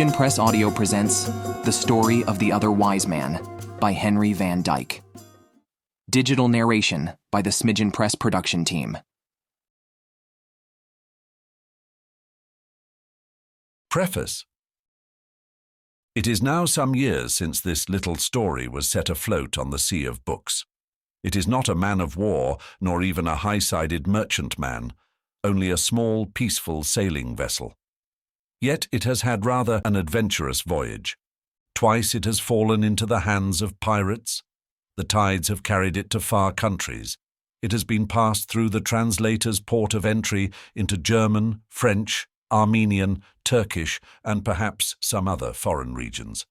Smidgen Press Audio presents The Story of the Other Wise Man by Henry Van Dyke. Digital narration by the Smidgen Press production team. Preface. It is now some years since this little story was set afloat on the sea of books. It is not a man of war, nor even a high-sided merchantman, only a small, peaceful sailing vessel. Yet it has had rather an adventurous voyage. Twice it has fallen into the hands of pirates. The tides have carried it to far countries. It has been passed through the translator's port of entry into German, French, Armenian, Turkish, and perhaps some other foreign regions.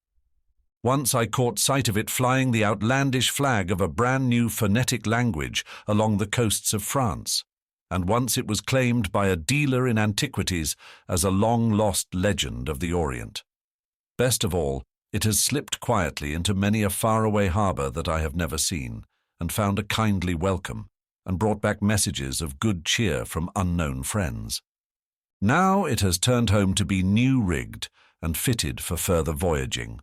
Once I caught sight of it flying the outlandish flag of a brand new phonetic language along the coasts of France, and once it was claimed by a dealer in antiquities as a long-lost legend of the Orient. Best of all, it has slipped quietly into many a faraway harbour that I have never seen, and found a kindly welcome, and brought back messages of good cheer from unknown friends. Now it has turned home to be new-rigged and fitted for further voyaging.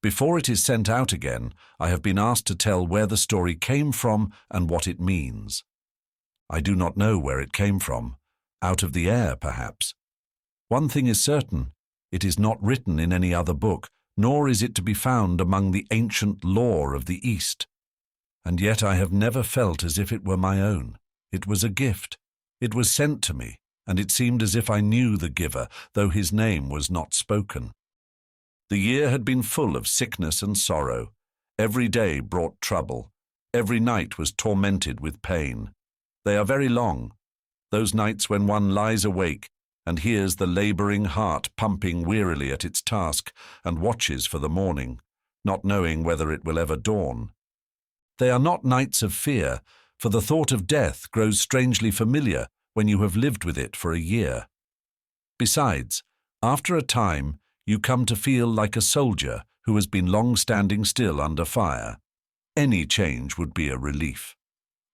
Before it is sent out again, I have been asked to tell where the story came from and what it means. I do not know where it came from. Out of the air, perhaps. One thing is certain, it is not written in any other book, nor is it to be found among the ancient lore of the East. And yet I have never felt as if it were my own. It was a gift. It was sent to me, and it seemed as if I knew the giver, though his name was not spoken. The year had been full of sickness and sorrow. Every day brought trouble. Every night was tormented with pain. They are very long, those nights when one lies awake and hears the labouring heart pumping wearily at its task and watches for the morning, not knowing whether it will ever dawn. They are not nights of fear, for the thought of death grows strangely familiar when you have lived with it for a year. Besides, after a time, you come to feel like a soldier who has been long standing still under fire. Any change would be a relief.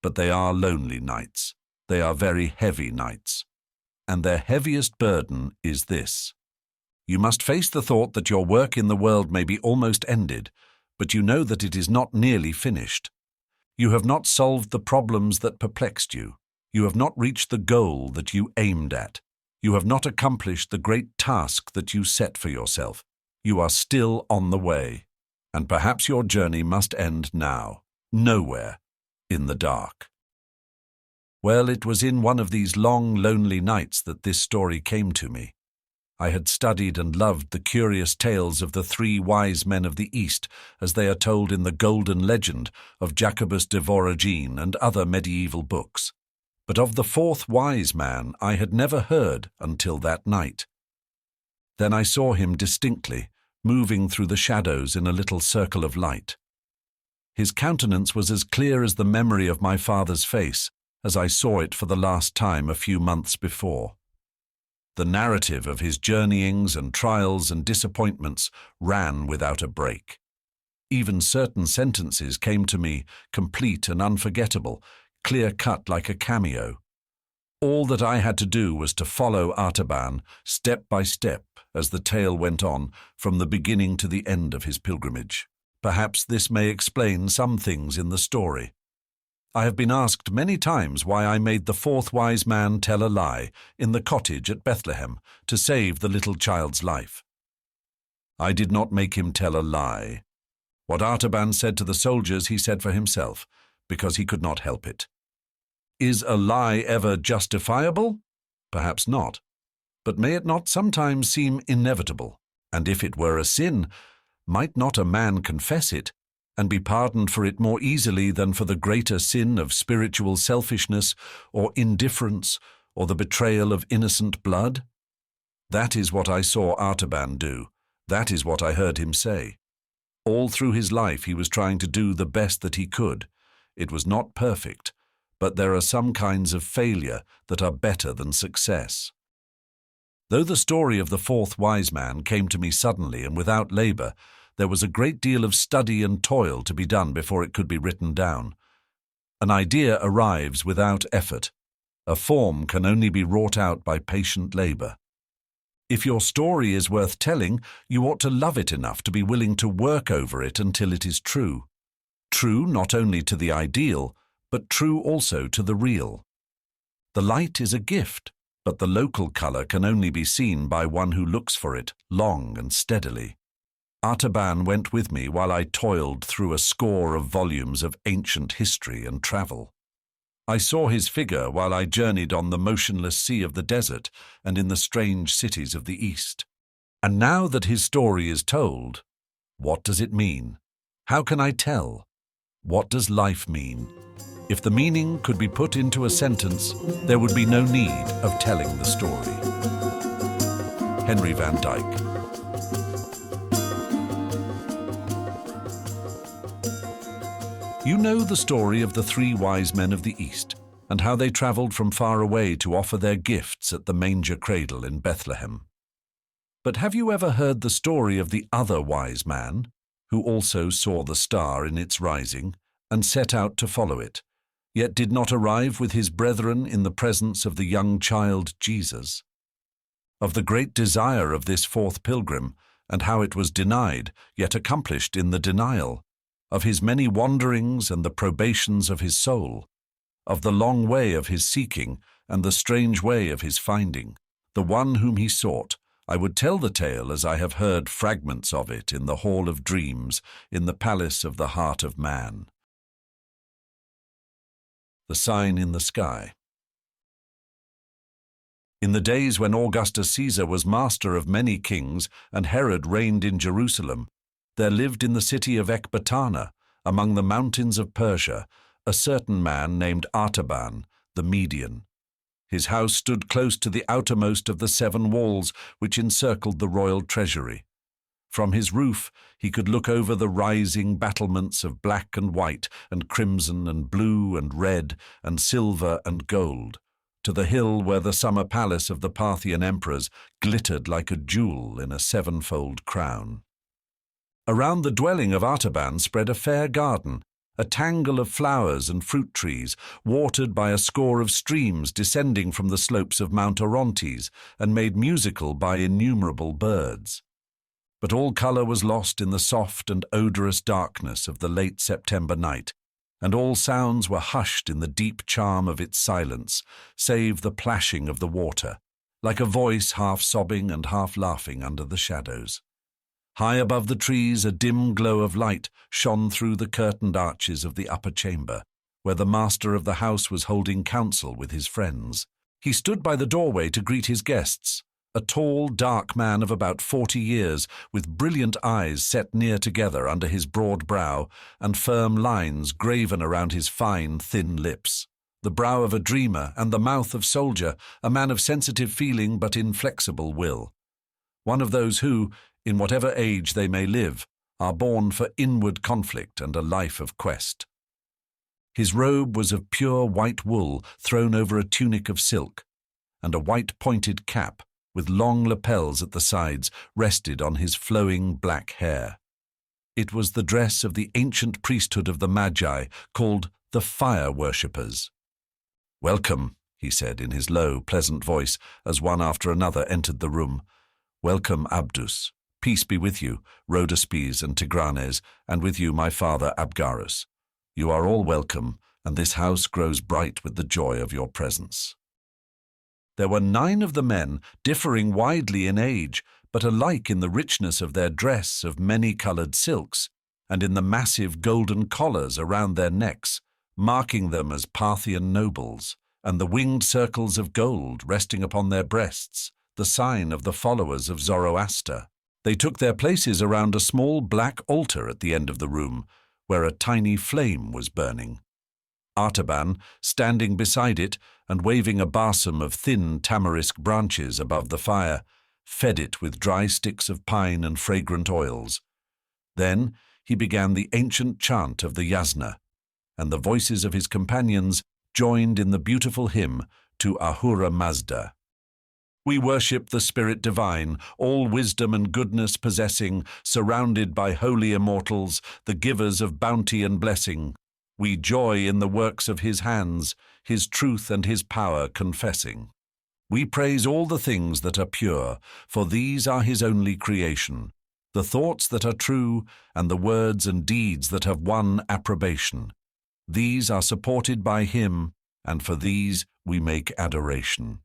But they are lonely nights. They are very heavy nights. And their heaviest burden is this. You must face the thought that your work in the world may be almost ended, but you know that it is not nearly finished. You have not solved the problems that perplexed you. You have not reached the goal that you aimed at. You have not accomplished the great task that you set for yourself. You are still on the way. And perhaps your journey must end now, nowhere, in the dark. Well, it was in one of these long, lonely nights that this story came to me. I had studied and loved the curious tales of the three wise men of the East, as they are told in the Golden Legend of Jacobus de Voragine and other medieval books. But of the fourth wise man I had never heard until that night. Then I saw him distinctly, moving through the shadows in a little circle of light. His countenance was as clear as the memory of my father's face, as I saw it for the last time a few months before. The narrative of his journeyings and trials and disappointments ran without a break. Even certain sentences came to me complete and unforgettable, clear-cut like a cameo. All that I had to do was to follow Artaban step by step as the tale went on from the beginning to the end of his pilgrimage. Perhaps this may explain some things in the story. I have been asked many times why I made the fourth wise man tell a lie in the cottage at Bethlehem to save the little child's life. I did not make him tell a lie. What Artaban said to the soldiers he said for himself, because he could not help it. Is a lie ever justifiable? Perhaps not. But may it not sometimes seem inevitable? And if it were a sin, might not a man confess it, and be pardoned for it more easily than for the greater sin of spiritual selfishness, or indifference, or the betrayal of innocent blood? That is what I saw Artaban do. That is what I heard him say. All through his life he was trying to do the best that he could. It was not perfect, but there are some kinds of failure that are better than success. Though the story of the fourth wise man came to me suddenly and without labour, there was a great deal of study and toil to be done before it could be written down. An idea arrives without effort. A form can only be wrought out by patient labour. If your story is worth telling, you ought to love it enough to be willing to work over it until it is true. True not only to the ideal, but true also to the real. The light is a gift, but the local colour can only be seen by one who looks for it long and steadily. Artaban went with me while I toiled through a score of volumes of ancient history and travel. I saw his figure while I journeyed on the motionless sea of the desert and in the strange cities of the East. And now that his story is told, what does it mean? How can I tell? What does life mean? If the meaning could be put into a sentence, there would be no need of telling the story. Henry Van Dyke. You know the story of the 3 wise men of the East, and how they travelled from far away to offer their gifts at the manger cradle in Bethlehem. But have you ever heard the story of the other wise man, who also saw the star in its rising, and set out to follow it, yet did not arrive with his brethren in the presence of the young child Jesus? Of the great desire of this 4th pilgrim, and how it was denied, yet accomplished in the denial, of his many wanderings and the probations of his soul, of the long way of his seeking and the strange way of his finding, the one whom he sought. I would tell the tale as I have heard fragments of it in the hall of dreams, in the palace of the heart of man. The sign in the sky. In the days when Augustus Caesar was master of many kings and Herod reigned in Jerusalem, there lived in the city of Ecbatana, among the mountains of Persia, a certain man named Artaban, the Median. His house stood close to the outermost of the 7 walls which encircled the royal treasury. From his roof he could look over the rising battlements of black and white and crimson and blue and red and silver and gold, to the hill where the summer palace of the Parthian emperors glittered like a jewel in a 7-fold crown. Around the dwelling of Artaban spread a fair garden, a tangle of flowers and fruit trees, watered by a score of streams descending from the slopes of Mount Orontes and made musical by innumerable birds. But all colour was lost in the soft and odorous darkness of the late September night, and all sounds were hushed in the deep charm of its silence, save the plashing of the water, like a voice half sobbing and half laughing under the shadows. High above the trees a dim glow of light shone through the curtained arches of the upper chamber, where the master of the house was holding council with his friends. He stood by the doorway to greet his guests, a tall, dark man of about 40 years, with brilliant eyes set near together under his broad brow, and firm lines graven around his fine, thin lips. The brow of a dreamer and the mouth of soldier, a man of sensitive feeling but inflexible will. One of those who, in whatever age they may live, are born for inward conflict and a life of quest. His robe was of pure white wool thrown over a tunic of silk, and a white pointed cap with long lapels at the sides rested on his flowing black hair. It was the dress of the ancient priesthood of the Magi, called the fire worshippers. "Welcome," he said in his low, pleasant voice as one after another entered the room. "Welcome, Abdus. Peace be with you, Rhodaspes and Tigranes, and with you, my father Abgarus. You are all welcome, and this house grows bright with the joy of your presence." There were 9 of the men, differing widely in age, but alike in the richness of their dress of many-coloured silks, and in the massive golden collars around their necks, marking them as Parthian nobles, and the winged circles of gold resting upon their breasts, the sign of the followers of Zoroaster. They took their places around a small black altar at the end of the room, where a tiny flame was burning. Artaban, standing beside it and waving a barsom of thin tamarisk branches above the fire, fed it with dry sticks of pine and fragrant oils. Then he began the ancient chant of the Yasna, and the voices of his companions joined in the beautiful hymn to Ahura Mazda. "We worship the Spirit Divine, all wisdom and goodness possessing, surrounded by holy immortals, the givers of bounty and blessing. We joy in the works of his hands, his truth and his power confessing." We praise all the things that are pure, for these are his only creation, the thoughts that are true, and the words and deeds that have won approbation. These are supported by him, and for these we make adoration.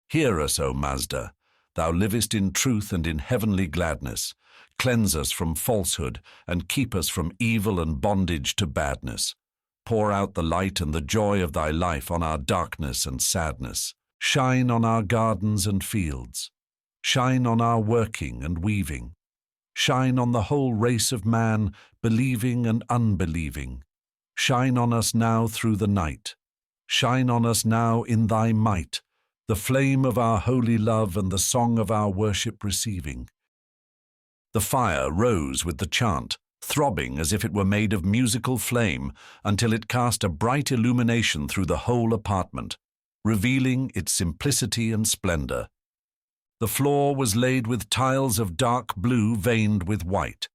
Hear us, O Mazda. Thou livest in truth and in heavenly gladness. Cleanse us from falsehood, and keep us from evil and bondage to badness. Pour out the light and the joy of thy life on our darkness and sadness. Shine on our gardens and fields. Shine on our working and weaving. Shine on the whole race of man, believing and unbelieving. Shine on us now through the night. Shine on us now in thy might, the flame of our holy love and the song of our worship receiving. The fire rose with the chant, throbbing as if it were made of musical flame, until it cast a bright illumination through the whole apartment, revealing its simplicity and splendor. The floor was laid with tiles of dark blue veined with white.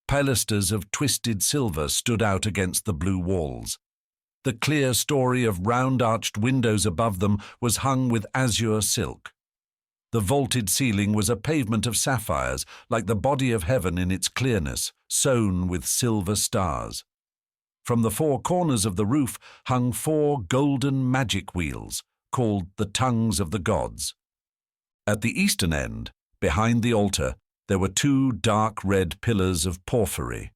Pilasters of twisted silver stood out against the blue walls. The clear story of round-arched windows above them was hung with azure silk. The vaulted ceiling was a pavement of sapphires, like the body of heaven in its clearness, sown with silver stars. From the four corners of the roof hung 4 golden magic wheels, called the tongues of the gods. At the eastern end, behind the altar, there were 2 dark red pillars of porphyry.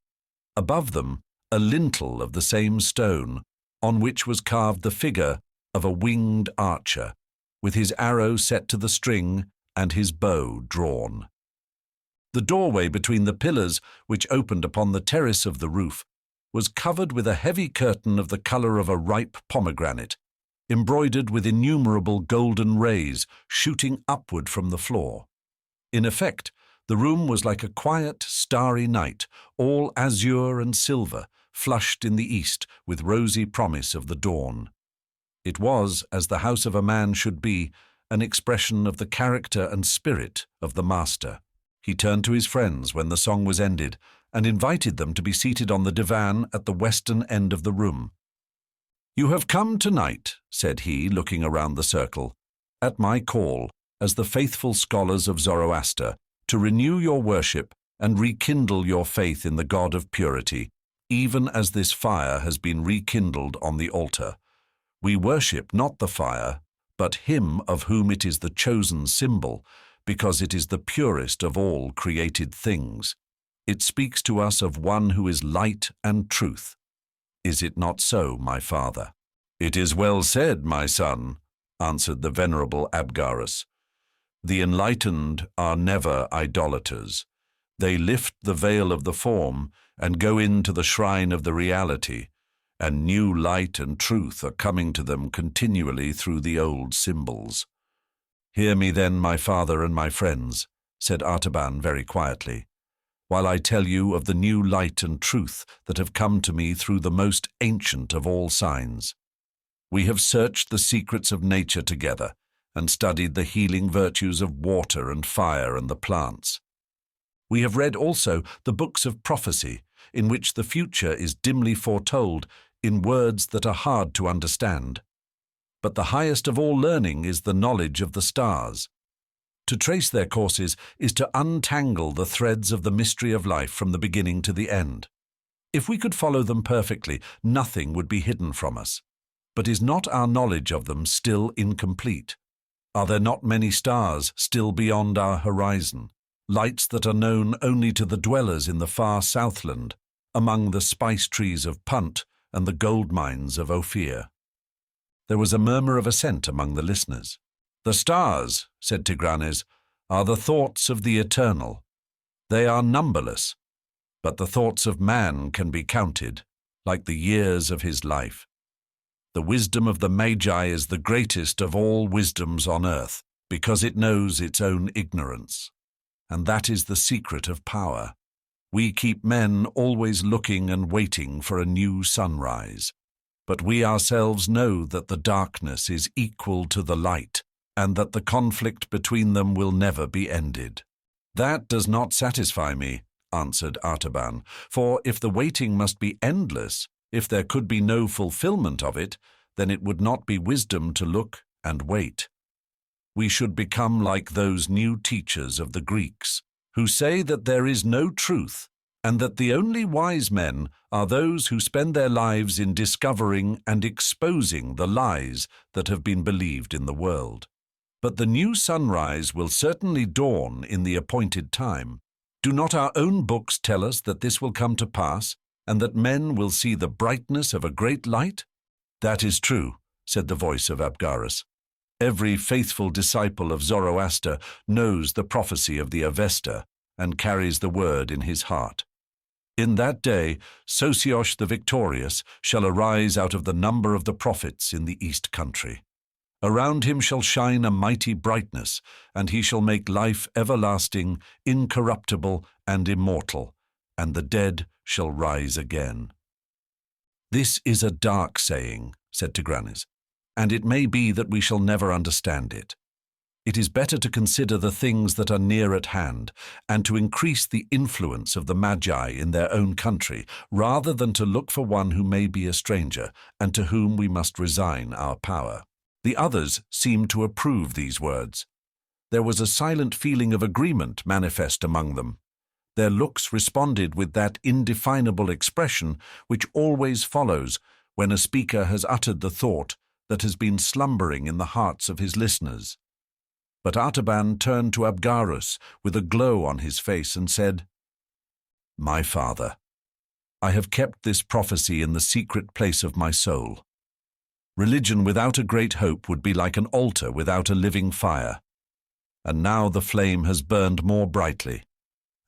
Above them, a lintel of the same stone, on which was carved the figure of a winged archer, with his arrow set to the string and his bow drawn. The doorway between the pillars, which opened upon the terrace of the roof, was covered with a heavy curtain of the color of a ripe pomegranate, embroidered with innumerable golden rays shooting upward from the floor. In effect, the room was like a quiet, starry night, all azure and silver, flushed in the east with rosy promise of the dawn. It was, as the house of a man should be, an expression of the character and spirit of the master. He turned to his friends when the song was ended and invited them to be seated on the divan at the western end of the room. "You have come tonight," said he, looking around the circle, "at my call, as the faithful scholars of Zoroaster, to renew your worship and rekindle your faith in the God of purity, even as this fire has been rekindled on the altar. We worship not the fire, but him of whom it is the chosen symbol, because it is the purest of all created things. It speaks to us of one who is light and truth. Is it not so, my father?" "It is well said, my son," answered the venerable Abgarus. "The enlightened are never idolaters. They lift the veil of the form and go into the shrine of the reality, and new light and truth are coming to them continually through the old symbols." "Hear me then, my father and my friends," said Artaban very quietly, "while I tell you of the new light and truth that have come to me through the most ancient of all signs. We have searched the secrets of nature together and studied the healing virtues of water and fire and the plants. We have read also the books of prophecy, in which the future is dimly foretold in words that are hard to understand. But the highest of all learning is the knowledge of the stars. To trace their courses is to untangle the threads of the mystery of life from the beginning to the end. If we could follow them perfectly, nothing would be hidden from us. But is not our knowledge of them still incomplete? Are there not many stars still beyond our horizon, lights that are known only to the dwellers in the far southland, among the spice trees of Punt and the gold mines of Ophir? There was a murmur of assent among the listeners. "The stars," said Tigranes, "are the thoughts of the eternal. They are numberless, but the thoughts of man can be counted, like the years of his life. The wisdom of the Magi is the greatest of all wisdoms on earth, because it knows its own ignorance. And that is the secret of power. We keep men always looking and waiting for a new sunrise. But we ourselves know that the darkness is equal to the light, and that the conflict between them will never be ended." "That does not satisfy me," answered Artaban, "for if the waiting must be endless, if there could be no fulfillment of it, then it would not be wisdom to look and wait." We should become like those new teachers of the Greeks, who say that there is no truth, and that the only wise men are those who spend their lives in discovering and exposing the lies that have been believed in the world. But the new sunrise will certainly dawn in the appointed time. Do not our own books tell us that this will come to pass, and that men will see the brightness of a great light? That is true, said the voice of Abgarus. Every faithful disciple of Zoroaster knows the prophecy of the Avesta and carries the word in his heart. In that day, Sosiosh the victorious shall arise out of the number of the prophets in the east country. Around him shall shine a mighty brightness, and he shall make life everlasting, incorruptible, and immortal, and the dead shall rise again. This is a dark saying, said Tigranes, and it may be that we shall never understand it. It is better to consider the things that are near at hand, and to increase the influence of the Magi in their own country, rather than to look for one who may be a stranger, and to whom we must resign our power. The others seemed to approve these words. There was a silent feeling of agreement manifest among them. Their looks responded with that indefinable expression which always follows when a speaker has uttered the thought that has been slumbering in the hearts of his listeners. But Artaban turned to Abgarus with a glow on his face and said, "My father, I have kept this prophecy in the secret place of my soul. Religion without a great hope would be like an altar without a living fire. And now the flame has burned more brightly,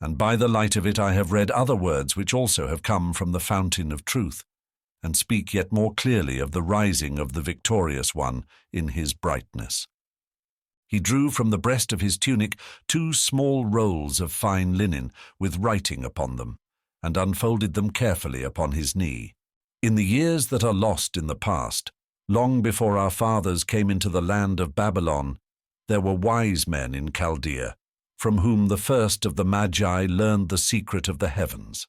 and by the light of it I have read other words which also have come from the fountain of truth, and speak yet more clearly of the rising of the victorious one in his brightness." He drew from the breast of his tunic 2 small rolls of fine linen with writing upon them, and unfolded them carefully upon his knee. In the years that are lost in the past, long before our fathers came into the land of Babylon, there were wise men in Chaldea, from whom the first of the Magi learned the secret of the heavens.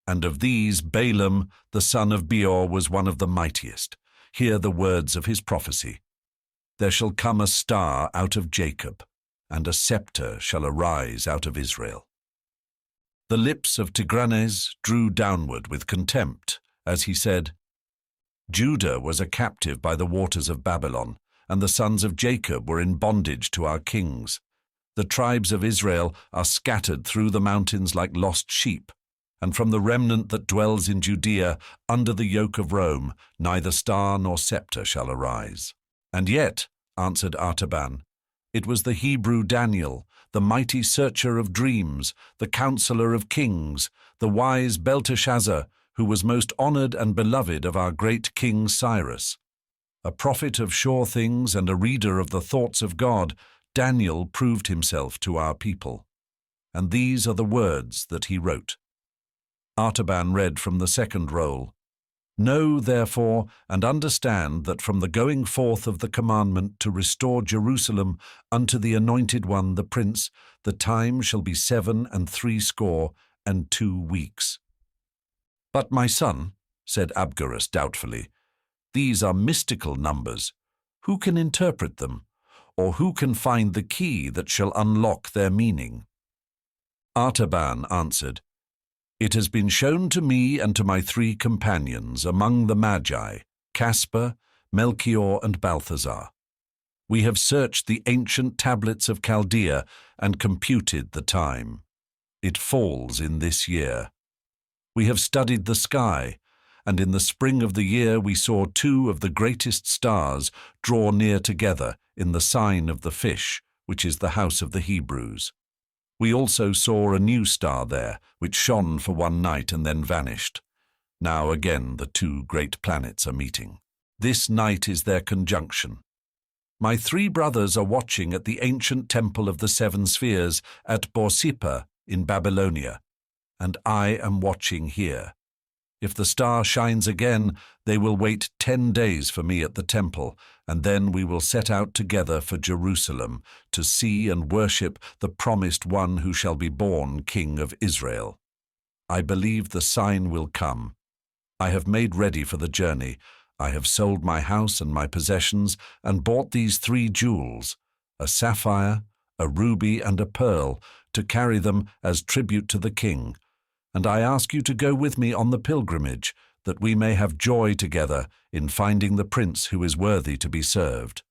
And of these Balaam, the son of Beor, was one of the mightiest. Hear the words of his prophecy. There shall come a star out of Jacob, and a scepter shall arise out of Israel. The lips of Tigranes drew downward with contempt as he said, Judah was a captive by the waters of Babylon, and the sons of Jacob were in bondage to our kings. The tribes of Israel are scattered through the mountains like lost sheep, and from the remnant that dwells in Judea under the yoke of Rome, neither star nor scepter shall arise. And yet, answered Artaban, it was the Hebrew Daniel, the mighty searcher of dreams, the counselor of kings, the wise Belteshazzar, who was most honored and beloved of our great King Cyrus. A prophet of sure things and a reader of the thoughts of God, Daniel proved himself to our people. And these are the words that he wrote. Artaban read from the second roll. Know, therefore, and understand that from the going forth of the commandment to restore Jerusalem unto the Anointed One, the Prince, the time shall be 67 weeks. But, my son, said Abgarus doubtfully, these are mystical numbers. Who can interpret them, or who can find the key that shall unlock their meaning? Artaban answered, It has been shown to me and to my 3 companions among the Magi, Caspar, Melchior, and Balthazar. We have searched the ancient tablets of Chaldea and computed the time. It falls in this year. We have studied the sky, and in the spring of the year we saw 2 of the greatest stars draw near together in the sign of the fish, which is the house of the Hebrews. We also saw a new star there, which shone for one night and then vanished. Now again the 2 great planets are meeting. This night is their conjunction. My 3 brothers are watching at the ancient temple of the 7 spheres at Borsippa in Babylonia, and I am watching here. If the star shines again, they will wait 10 days for me at the temple, and then we will set out together for Jerusalem to see and worship the promised one who shall be born King of Israel. I believe the sign will come. I have made ready for the journey. I have sold my house and my possessions and bought these 3 jewels, a sapphire, a ruby, and a pearl, to carry them as tribute to the king, and I ask you to go with me on the pilgrimage, that we may have joy together in finding the prince who is worthy to be served."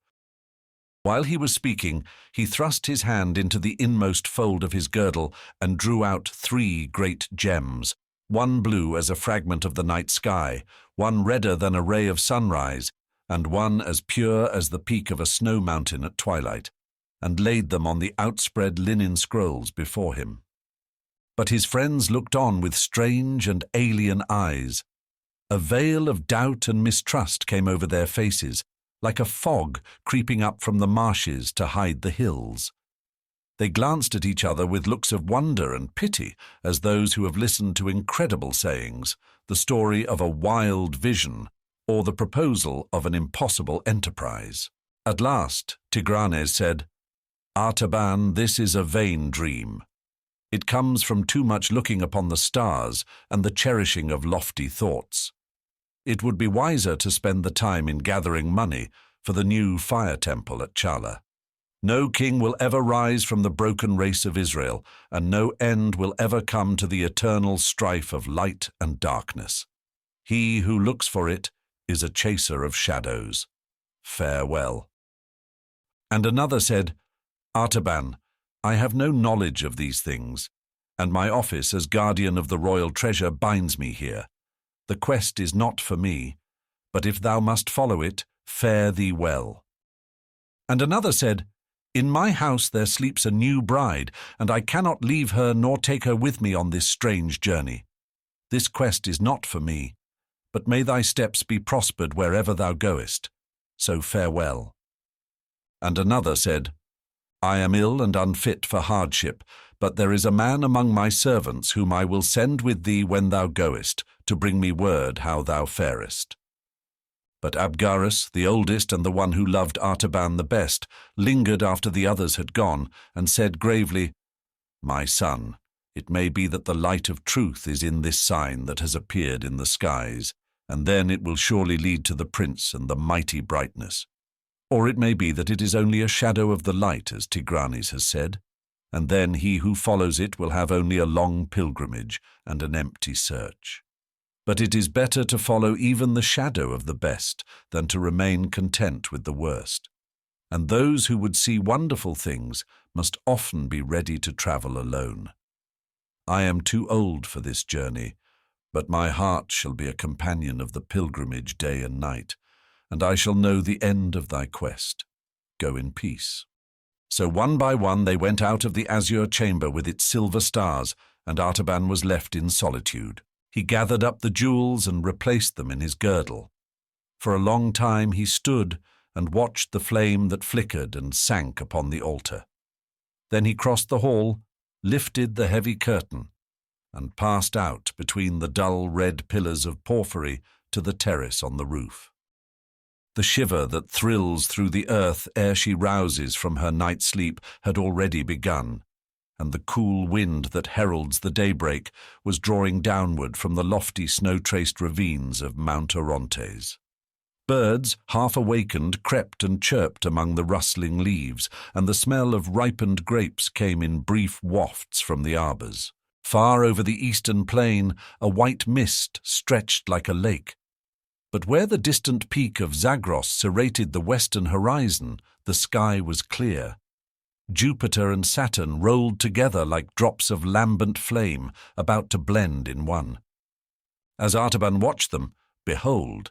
While he was speaking, he thrust his hand into the inmost fold of his girdle and drew out 3 great gems, one blue as a fragment of the night sky, one redder than a ray of sunrise, and one as pure as the peak of a snow mountain at twilight, and laid them on the outspread linen scrolls before him. But his friends looked on with strange and alien eyes. A veil of doubt and mistrust came over their faces, like a fog creeping up from the marshes to hide the hills. They glanced at each other with looks of wonder and pity, as those who have listened to incredible sayings, the story of a wild vision, or the proposal of an impossible enterprise. At last, Tigranes said, "Artaban, this is a vain dream. It comes from too much looking upon the stars and the cherishing of lofty thoughts. It would be wiser to spend the time in gathering money for the new fire temple at Chala. No king will ever rise from the broken race of Israel, and no end will ever come to the eternal strife of light and darkness. He who looks for it is a chaser of shadows. Farewell." And another said, "Artaban, I have no knowledge of these things, and my office as guardian of the royal treasure binds me here. The quest is not for me, but if thou must follow it, fare thee well." And another said, "In my house there sleeps a new bride, and I cannot leave her nor take her with me on this strange journey. This quest is not for me, but may thy steps be prospered wherever thou goest. So farewell." And another said, "I am ill and unfit for hardship, but there is a man among my servants whom I will send with thee when thou goest, to bring me word how thou farest." But Abgarus, the oldest and the one who loved Artaban the best, lingered after the others had gone, and said gravely, "My son, it may be that the light of truth is in this sign that has appeared in the skies, and then it will surely lead to the prince and the mighty brightness. Or it may be that it is only a shadow of the light, as Tigranes has said, and then he who follows it will have only a long pilgrimage and an empty search. But it is better to follow even the shadow of the best than to remain content with the worst. And those who would see wonderful things must often be ready to travel alone. I am too old for this journey, but my heart shall be a companion of the pilgrimage day and night, and I shall know the end of thy quest. Go in peace." So one by one they went out of the azure chamber with its silver stars, and Artaban was left in solitude. He gathered up the jewels and replaced them in his girdle. For a long time he stood and watched the flame that flickered and sank upon the altar. Then he crossed the hall, lifted the heavy curtain, and passed out between the dull red pillars of porphyry to the terrace on the roof. The shiver that thrills through the earth ere she rouses from her night sleep had already begun, and the cool wind that heralds the daybreak was drawing downward from the lofty snow-traced ravines of Mount Orontes. Birds, half awakened, crept and chirped among the rustling leaves, and the smell of ripened grapes came in brief wafts from the arbours. Far over the eastern plain, a white mist stretched like a lake. But where the distant peak of Zagros serrated the western horizon, the sky was clear. Jupiter and Saturn rolled together like drops of lambent flame, about to blend in one. As Artaban watched them, behold,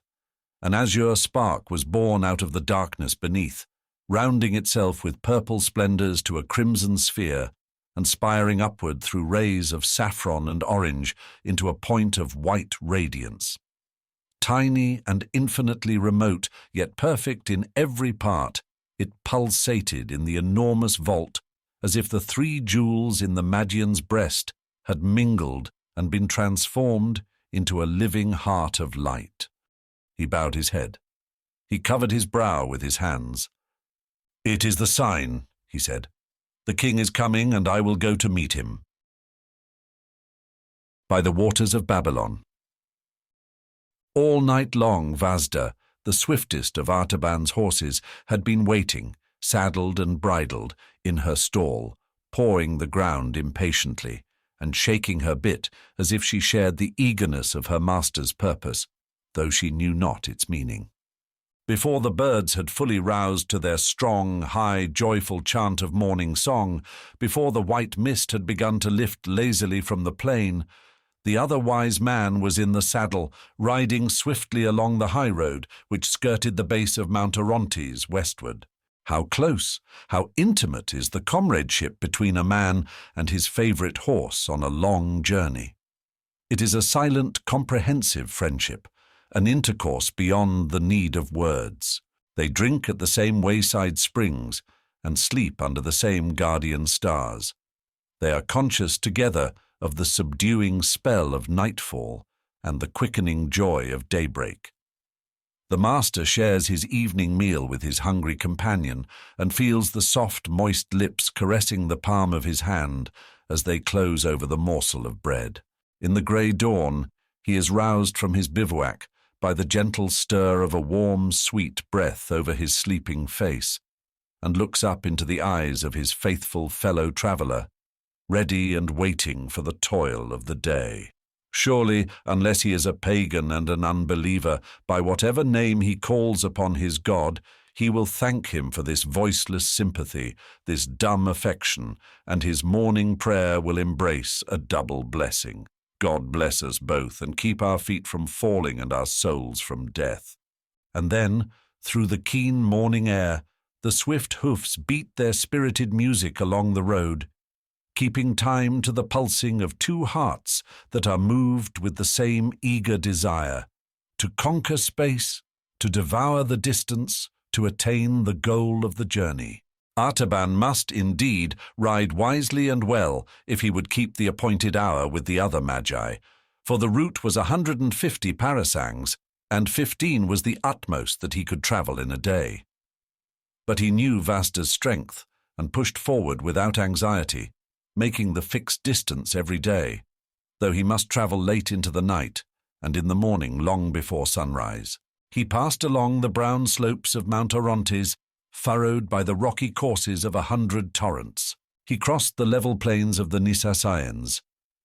an azure spark was born out of the darkness beneath, rounding itself with purple splendours to a crimson sphere, and spiring upward through rays of saffron and orange into a point of white radiance. Tiny and infinitely remote, yet perfect in every part, it pulsated in the enormous vault, as if the 3 jewels in the Magian's breast had mingled and been transformed into a living heart of light. He bowed his head. He covered his brow with his hands. "It is the sign," he said. "The king is coming, and I will go to meet him." By the waters of Babylon. All night long Vazda, the swiftest of Artaban's horses, had been waiting, saddled and bridled, in her stall, pawing the ground impatiently, and shaking her bit as if she shared the eagerness of her master's purpose, though she knew not its meaning. Before the birds had fully roused to their strong, high, joyful chant of morning song, before the white mist had begun to lift lazily from the plain, the other wise man was in the saddle, riding swiftly along the high road which skirted the base of Mount Orontes westward. How close, how intimate is the comradeship between a man and his favourite horse on a long journey. It is a silent, comprehensive friendship, an intercourse beyond the need of words. They drink at the same wayside springs and sleep under the same guardian stars. They are conscious together of the subduing spell of nightfall and the quickening joy of daybreak. The master shares his evening meal with his hungry companion and feels the soft, moist lips caressing the palm of his hand as they close over the morsel of bread. In the grey dawn, he is roused from his bivouac by the gentle stir of a warm, sweet breath over his sleeping face, and looks up into the eyes of his faithful fellow traveller, ready and waiting for the toil of the day. Surely, unless he is a pagan and an unbeliever, by whatever name he calls upon his God, he will thank him for this voiceless sympathy, this dumb affection, and his morning prayer will embrace a double blessing. God bless us both and keep our feet from falling and our souls from death. And then, through the keen morning air, the swift hoofs beat their spirited music along the road, keeping time to the pulsing of two hearts that are moved with the same eager desire, to conquer space, to devour the distance, to attain the goal of the journey. Artaban must, indeed, ride wisely and well if he would keep the appointed hour with the other magi, for the route was 150 parasangs, and 15 was the utmost that he could travel in a day. But he knew Vasta's strength and pushed forward without anxiety, making the fixed distance every day, though he must travel late into the night and in the morning long before sunrise. He passed along the brown slopes of Mount Orontes, furrowed by the rocky courses of 100 torrents. He crossed the level plains of the Nisaeans,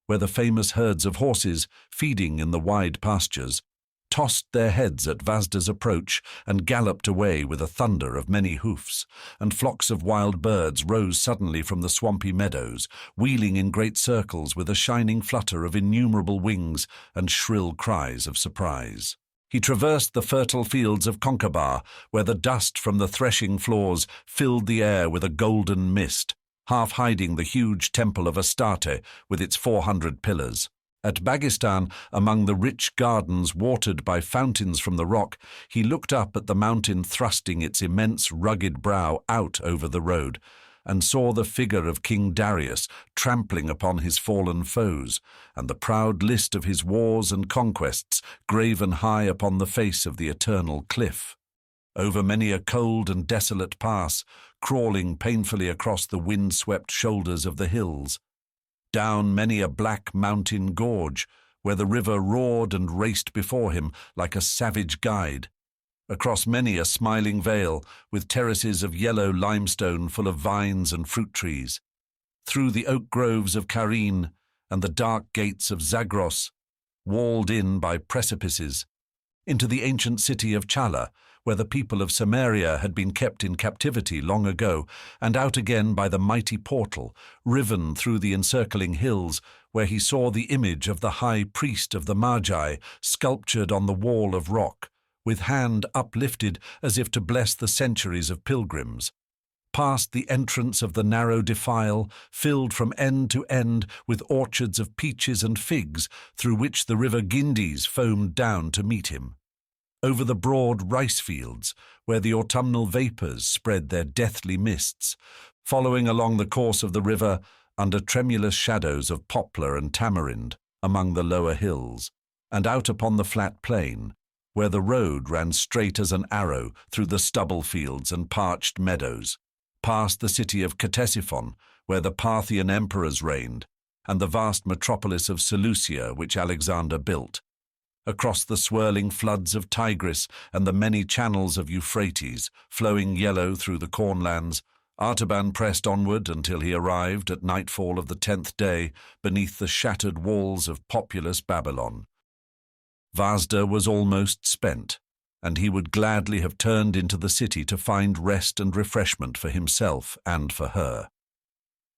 where the famous herds of horses, feeding in the wide pastures, tossed their heads at Vasda's approach and galloped away with a thunder of many hoofs, and flocks of wild birds rose suddenly from the swampy meadows, wheeling in great circles with a shining flutter of innumerable wings and shrill cries of surprise. He traversed the fertile fields of Concobar, where the dust from the threshing floors filled the air with a golden mist, half hiding the huge temple of Astarte with its 400 pillars. At Bagistan, among the rich gardens watered by fountains from the rock, he looked up at the mountain thrusting its immense rugged brow out over the road, and saw the figure of King Darius trampling upon his fallen foes, and the proud list of his wars and conquests graven high upon the face of the eternal cliff. Over many a cold and desolate pass, crawling painfully across the wind-swept shoulders of the hills, down many a black mountain gorge, where the river roared and raced before him like a savage guide, across many a smiling vale with terraces of yellow limestone full of vines and fruit trees, through the oak groves of Carine and the dark gates of Zagros, walled in by precipices, into the ancient city of Chala, where the people of Samaria had been kept in captivity long ago, and out again by the mighty portal, riven through the encircling hills, where he saw the image of the high priest of the Magi sculptured on the wall of rock, with hand uplifted as if to bless the centuries of pilgrims, past the entrance of the narrow defile, filled from end to end with orchards of peaches and figs, through which the river Gindis foamed down to meet him, over the broad rice fields, where the autumnal vapours spread their deathly mists, following along the course of the river under tremulous shadows of poplar and tamarind among the lower hills, and out upon the flat plain, where the road ran straight as an arrow through the stubble fields and parched meadows, past the city of Ctesiphon, where the Parthian emperors reigned, and the vast metropolis of Seleucia which Alexander built, across the swirling floods of Tigris and the many channels of Euphrates, flowing yellow through the cornlands, Artaban pressed onward until he arrived at nightfall of the 10th day beneath the shattered walls of populous Babylon. Vazda was almost spent, and he would gladly have turned into the city to find rest and refreshment for himself and for her.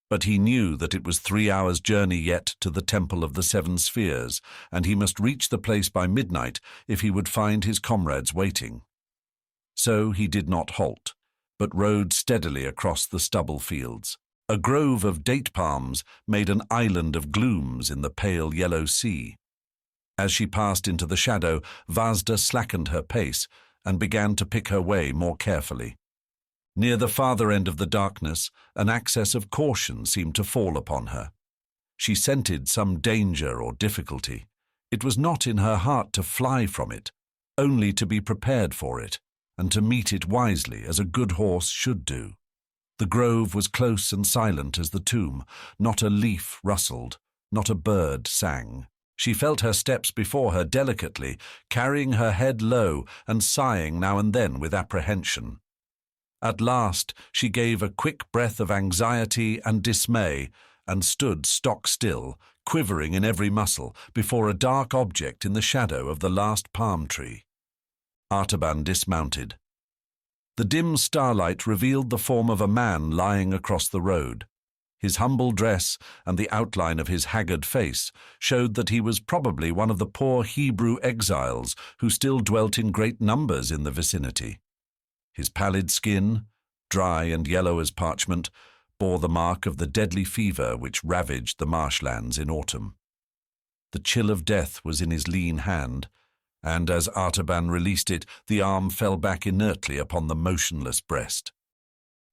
But he knew that it was 3 hours' journey yet to the Temple of the Seven Spheres, and he must reach the place by midnight if he would find his comrades waiting. So he did not halt, but rode steadily across the stubble fields. A grove of date palms made an island of glooms in the pale yellow sea. As she passed into the shadow, Vazda slackened her pace and began to pick her way more carefully. Near the farther end of the darkness, an access of caution seemed to fall upon her. She scented some danger or difficulty. It was not in her heart to fly from it, only to be prepared for it, and to meet it wisely as a good horse should do. The grove was close and silent as the tomb. Not a leaf rustled, not a bird sang. She felt her steps before her delicately, carrying her head low and sighing now and then with apprehension. At last she gave a quick breath of anxiety and dismay and stood stock still, quivering in every muscle, before a dark object in the shadow of the last palm tree. Artaban dismounted. The dim starlight revealed the form of a man lying across the road. His humble dress and the outline of his haggard face showed that he was probably one of the poor Hebrew exiles who still dwelt in great numbers in the vicinity. His pallid skin, dry and yellow as parchment, bore the mark of the deadly fever which ravaged the marshlands in autumn. The chill of death was in his lean hand, and as Artaban released it, the arm fell back inertly upon the motionless breast.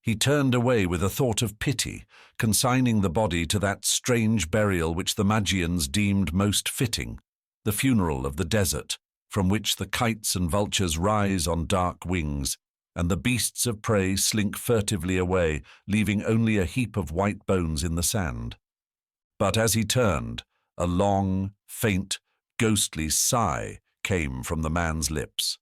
He turned away with a thought of pity, consigning the body to that strange burial which the Magians deemed most fitting, the funeral of the desert, from which the kites and vultures rise on dark wings, and the beasts of prey slink furtively away, leaving only a heap of white bones in the sand. But as he turned, a long, faint, ghostly sigh came from the man's lips.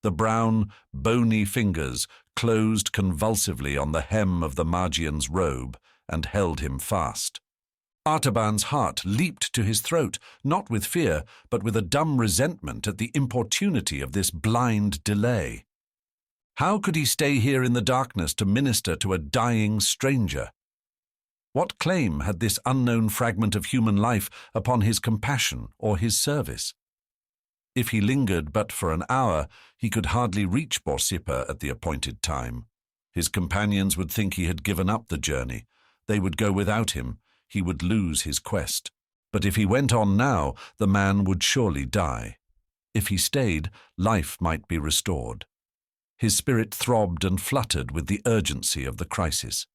The brown, bony fingers closed convulsively on the hem of the Magian's robe and held him fast. Artaban's heart leaped to his throat, not with fear, but with a dumb resentment at the importunity of this blind delay. How could he stay here in the darkness to minister to a dying stranger? What claim had this unknown fragment of human life upon his compassion or his service? If he lingered but for an hour, he could hardly reach Borsippa at the appointed time. His companions would think he had given up the journey. They would go without him. He would lose his quest. But if he went on now, the man would surely die. If he stayed, life might be restored. His spirit throbbed and fluttered with the urgency of the crisis.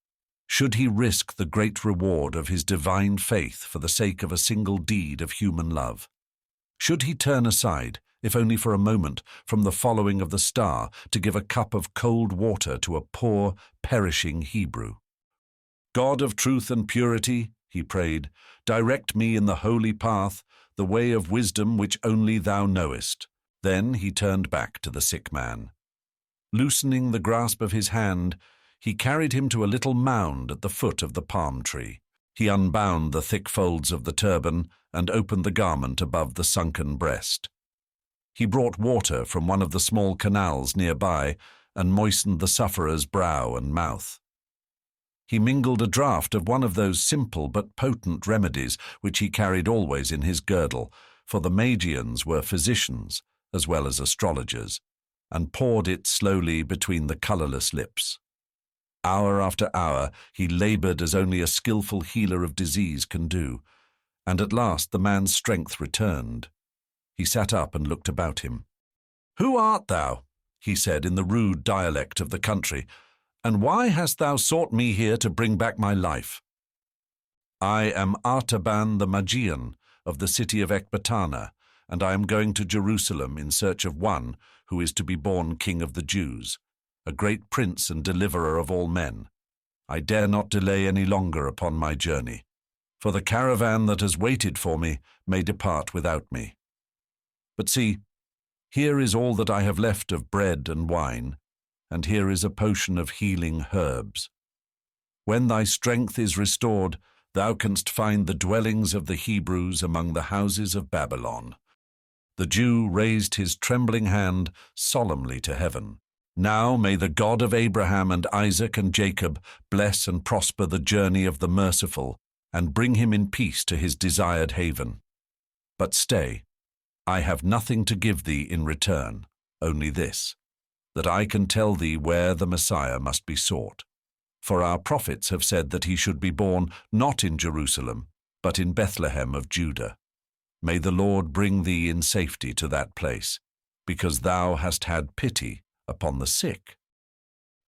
Should he risk the great reward of his divine faith for the sake of a single deed of human love? Should he turn aside, if only for a moment, from the following of the star to give a cup of cold water to a poor, perishing Hebrew? God of truth and purity, he prayed, direct me in the holy path, the way of wisdom which only thou knowest. Then he turned back to the sick man. Loosening the grasp of his hand, he carried him to a little mound at the foot of the palm tree. He unbound the thick folds of the turban and opened the garment above the sunken breast. He brought water from one of the small canals nearby and moistened the sufferer's brow and mouth. He mingled a draught of one of those simple but potent remedies which he carried always in his girdle, for the Magians were physicians as well as astrologers, and poured it slowly between the colourless lips. Hour after hour he laboured as only a skilful healer of disease can do, and at last the man's strength returned. He sat up and looked about him. "Who art thou?" he said in the rude dialect of the country, "and why hast thou sought me here to bring back my life?" "I am Artaban the Magian of the city of Ecbatana, and I am going to Jerusalem in search of one who is to be born King of the Jews, a great prince and deliverer of all men. I dare not delay any longer upon my journey, for the caravan that has waited for me may depart without me." But see, here is all that I have left of bread and wine, and here is a potion of healing herbs. When thy strength is restored, thou canst find the dwellings of the Hebrews among the houses of Babylon." The Jew raised his trembling hand solemnly to heaven. "Now may the God of Abraham and Isaac and Jacob bless and prosper the journey of the merciful, and bring him in peace to his desired haven. But stay, I have nothing to give thee in return, only this, that I can tell thee where the Messiah must be sought. For our prophets have said that he should be born not in Jerusalem, but in Bethlehem of Judah. May the Lord bring thee in safety to that place, because thou hast had pity upon the sick."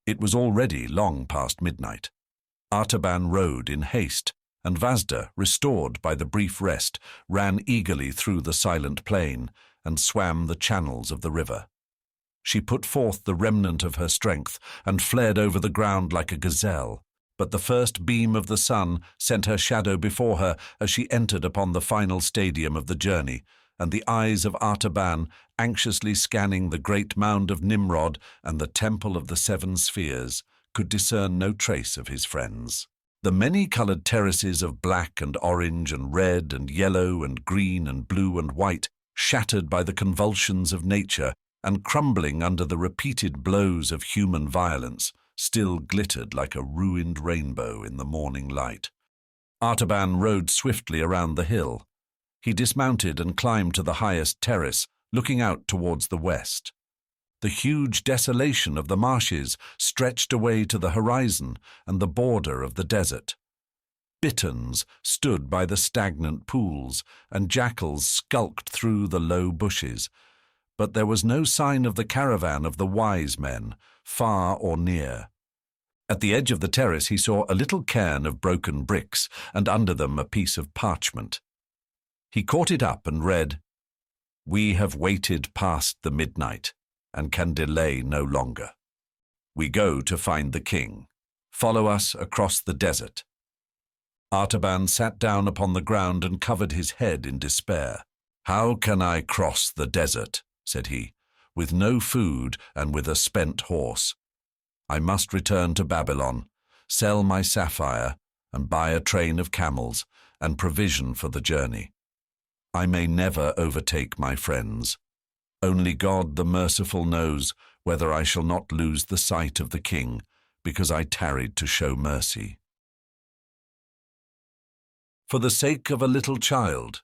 It was already long past midnight. Artaban rode in haste, and Vasda, restored by the brief rest, ran eagerly through the silent plain and swam the channels of the river. She put forth the remnant of her strength and fled over the ground like a gazelle, but the first beam of the sun sent her shadow before her as she entered upon the final stadium of the journey, and the eyes of Artaban, anxiously scanning the great mound of Nimrod and the temple of the seven spheres, could discern no trace of his friends. The many-coloured terraces of black and orange and red and yellow and green and blue and white, shattered by the convulsions of nature and crumbling under the repeated blows of human violence, still glittered like a ruined rainbow in the morning light. Artaban rode swiftly around the hill. He dismounted and climbed to the highest terrace, looking out towards the west. The huge desolation of the marshes stretched away to the horizon and the border of the desert. Bitterns stood by the stagnant pools, and jackals skulked through the low bushes, but there was no sign of the caravan of the wise men, far or near. At the edge of the terrace he saw a little cairn of broken bricks, and under them a piece of parchment. He caught it up and read, "We have waited past the midnight, and can delay no longer. We go to find the king. Follow us across the desert." Artaban sat down upon the ground and covered his head in despair. "How can I cross the desert," said he, "with no food and with a spent horse? I must return to Babylon, sell my sapphire, and buy a train of camels and provision for the journey. I may never overtake my friends. Only God the merciful knows whether I shall not lose the sight of the king because I tarried to show mercy." For the sake of a little child.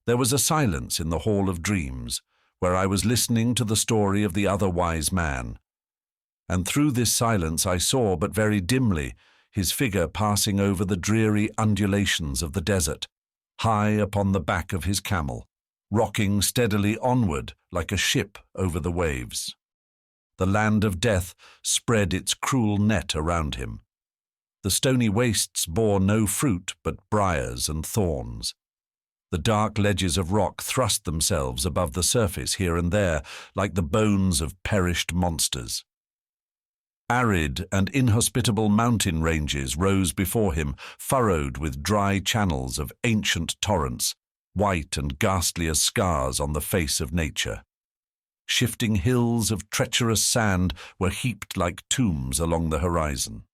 There was a silence in the Hall of Dreams, where I was listening to the story of the other wise man. And through this silence I saw, but very dimly, his figure passing over the dreary undulations of the desert, high upon the back of his camel, rocking steadily onward like a ship over the waves. The land of death spread its cruel net around him. The stony wastes bore no fruit but briars and thorns. The dark ledges of rock thrust themselves above the surface here and there like the bones of perished monsters. Arid and inhospitable mountain ranges rose before him, furrowed with dry channels of ancient torrents, white and ghastly as scars on the face of nature. Shifting hills of treacherous sand were heaped like tombs along the horizon.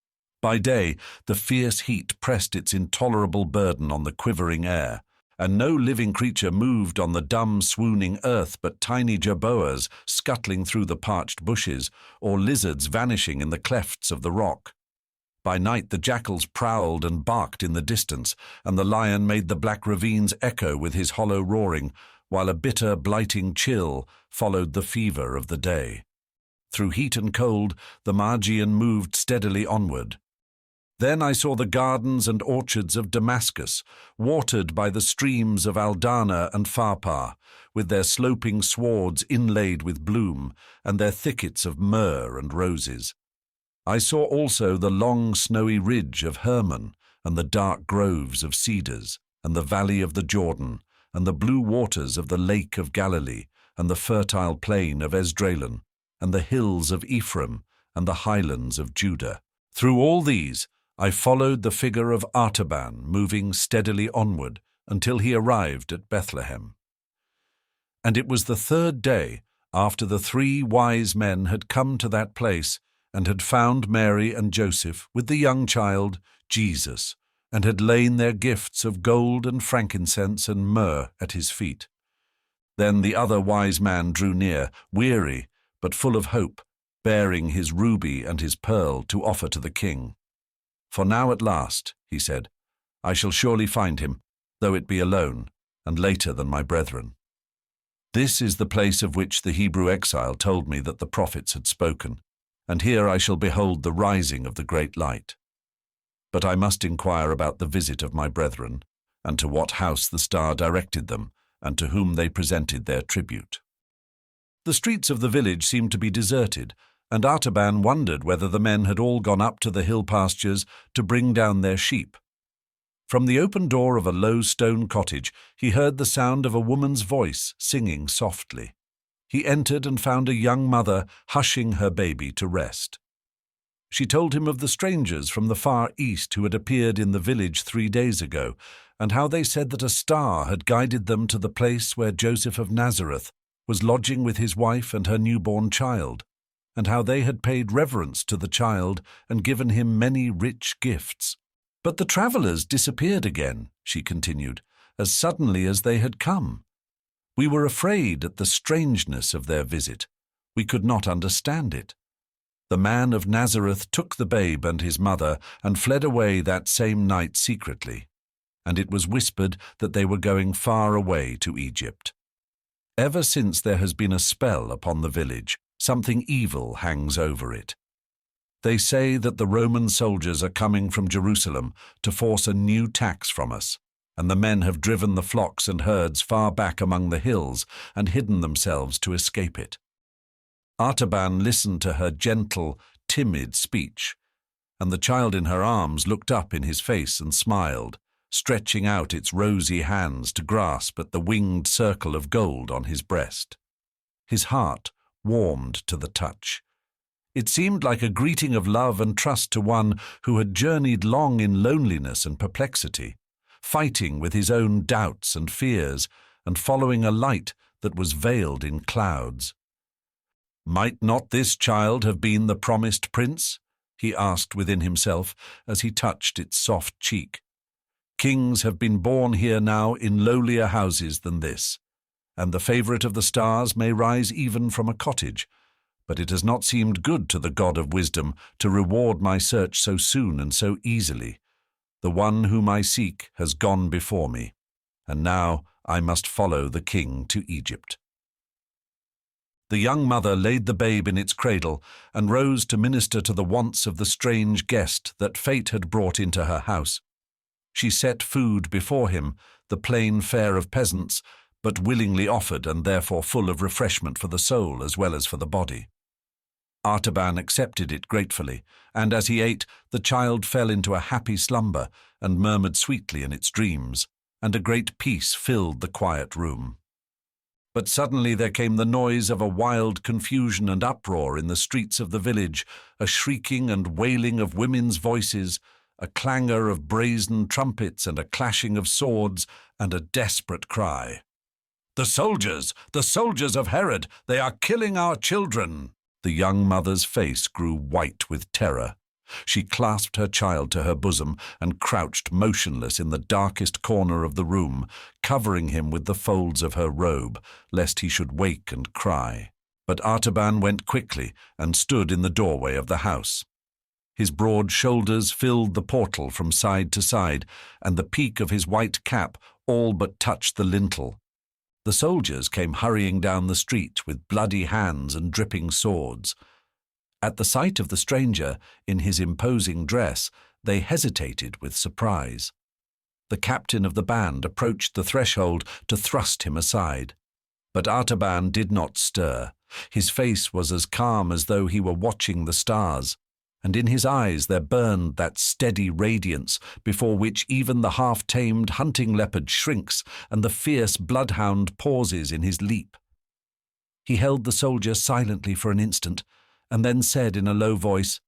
By day, the fierce heat pressed its intolerable burden on the quivering air, and no living creature moved on the dumb, swooning earth but tiny jerboas scuttling through the parched bushes, or lizards vanishing in the clefts of the rock. By night the jackals prowled and barked in the distance, and the lion made the black ravines echo with his hollow roaring, while a bitter, blighting chill followed the fever of the day. Through heat and cold, the Magian moved steadily onward. Then I saw the gardens and orchards of Damascus, watered by the streams of Aldana and Pharpar, with their sloping swards inlaid with bloom, and their thickets of myrrh and roses. I saw also the long snowy ridge of Hermon, and the dark groves of cedars, and the valley of the Jordan, and the blue waters of the lake of Galilee, and the fertile plain of Esdraelon, and the hills of Ephraim, and the highlands of Judah. Through all these I followed the figure of Artaban moving steadily onward until he arrived at Bethlehem. And it was the third day after the 3 wise men had come to that place and had found Mary and Joseph with the young child, Jesus, and had lain their gifts of gold and frankincense and myrrh at his feet. Then the other wise man drew near, weary but full of hope, bearing his ruby and his pearl to offer to the king. For now at last, he said, I shall surely find him, though it be alone, and later than my brethren. This is the place of which the Hebrew exile told me that the prophets had spoken, and here I shall behold the rising of the great light. But I must inquire about the visit of my brethren, and to what house the star directed them, and to whom they presented their tribute. The streets of the village seemed to be deserted, and Artaban wondered whether the men had all gone up to the hill pastures to bring down their sheep. From the open door of a low stone cottage he heard the sound of a woman's voice singing softly. He entered and found a young mother hushing her baby to rest. She told him of the strangers from the far east who had appeared in the village 3 days ago, and how they said that a star had guided them to the place where Joseph of Nazareth was lodging with his wife and her newborn child, and how they had paid reverence to the child and given him many rich gifts. But the travellers disappeared again, she continued, as suddenly as they had come. We were afraid at the strangeness of their visit. We could not understand it. The man of Nazareth took the babe and his mother and fled away that same night secretly, and it was whispered that they were going far away to Egypt. Ever since there has been a spell upon the village, something evil hangs over it. They say that the Roman soldiers are coming from Jerusalem to force a new tax from us, and the men have driven the flocks and herds far back among the hills and hidden themselves to escape it. Artaban listened to her gentle, timid speech, and the child in her arms looked up in his face and smiled, stretching out its rosy hands to grasp at the winged circle of gold on his breast. His heart warmed to the touch. It seemed like a greeting of love and trust to one who had journeyed long in loneliness and perplexity, fighting with his own doubts and fears, and following a light that was veiled in clouds. Might not this child have been the promised prince? He asked within himself as he touched its soft cheek. Kings have been born here now in lowlier houses than this, and the favourite of the stars may rise even from a cottage, but it has not seemed good to the God of wisdom to reward my search so soon and so easily. The one whom I seek has gone before me, and now I must follow the king to Egypt. The young mother laid the babe in its cradle and rose to minister to the wants of the strange guest that fate had brought into her house. She set food before him, the plain fare of peasants, but willingly offered and therefore full of refreshment for the soul as well as for the body. Artaban accepted it gratefully, and as he ate, the child fell into a happy slumber and murmured sweetly in its dreams, and a great peace filled the quiet room. But suddenly there came the noise of a wild confusion and uproar in the streets of the village, a shrieking and wailing of women's voices, a clangor of brazen trumpets and a clashing of swords, and a desperate cry. The soldiers of Herod, they are killing our children!" The young mother's face grew white with terror. She clasped her child to her bosom and crouched motionless in the darkest corner of the room, covering him with the folds of her robe, lest he should wake and cry. But Artaban went quickly and stood in the doorway of the house. His broad shoulders filled the portal from side to side, and the peak of his white cap all but touched the lintel. The soldiers came hurrying down the street with bloody hands and dripping swords. At the sight of the stranger, in his imposing dress, they hesitated with surprise. The captain of the band approached the threshold to thrust him aside. But Artaban did not stir. His face was as calm as though he were watching the stars, and in his eyes there burned that steady radiance before which even the half-tamed hunting leopard shrinks and the fierce bloodhound pauses in his leap. He held the soldier silently for an instant, and then said in a low voice,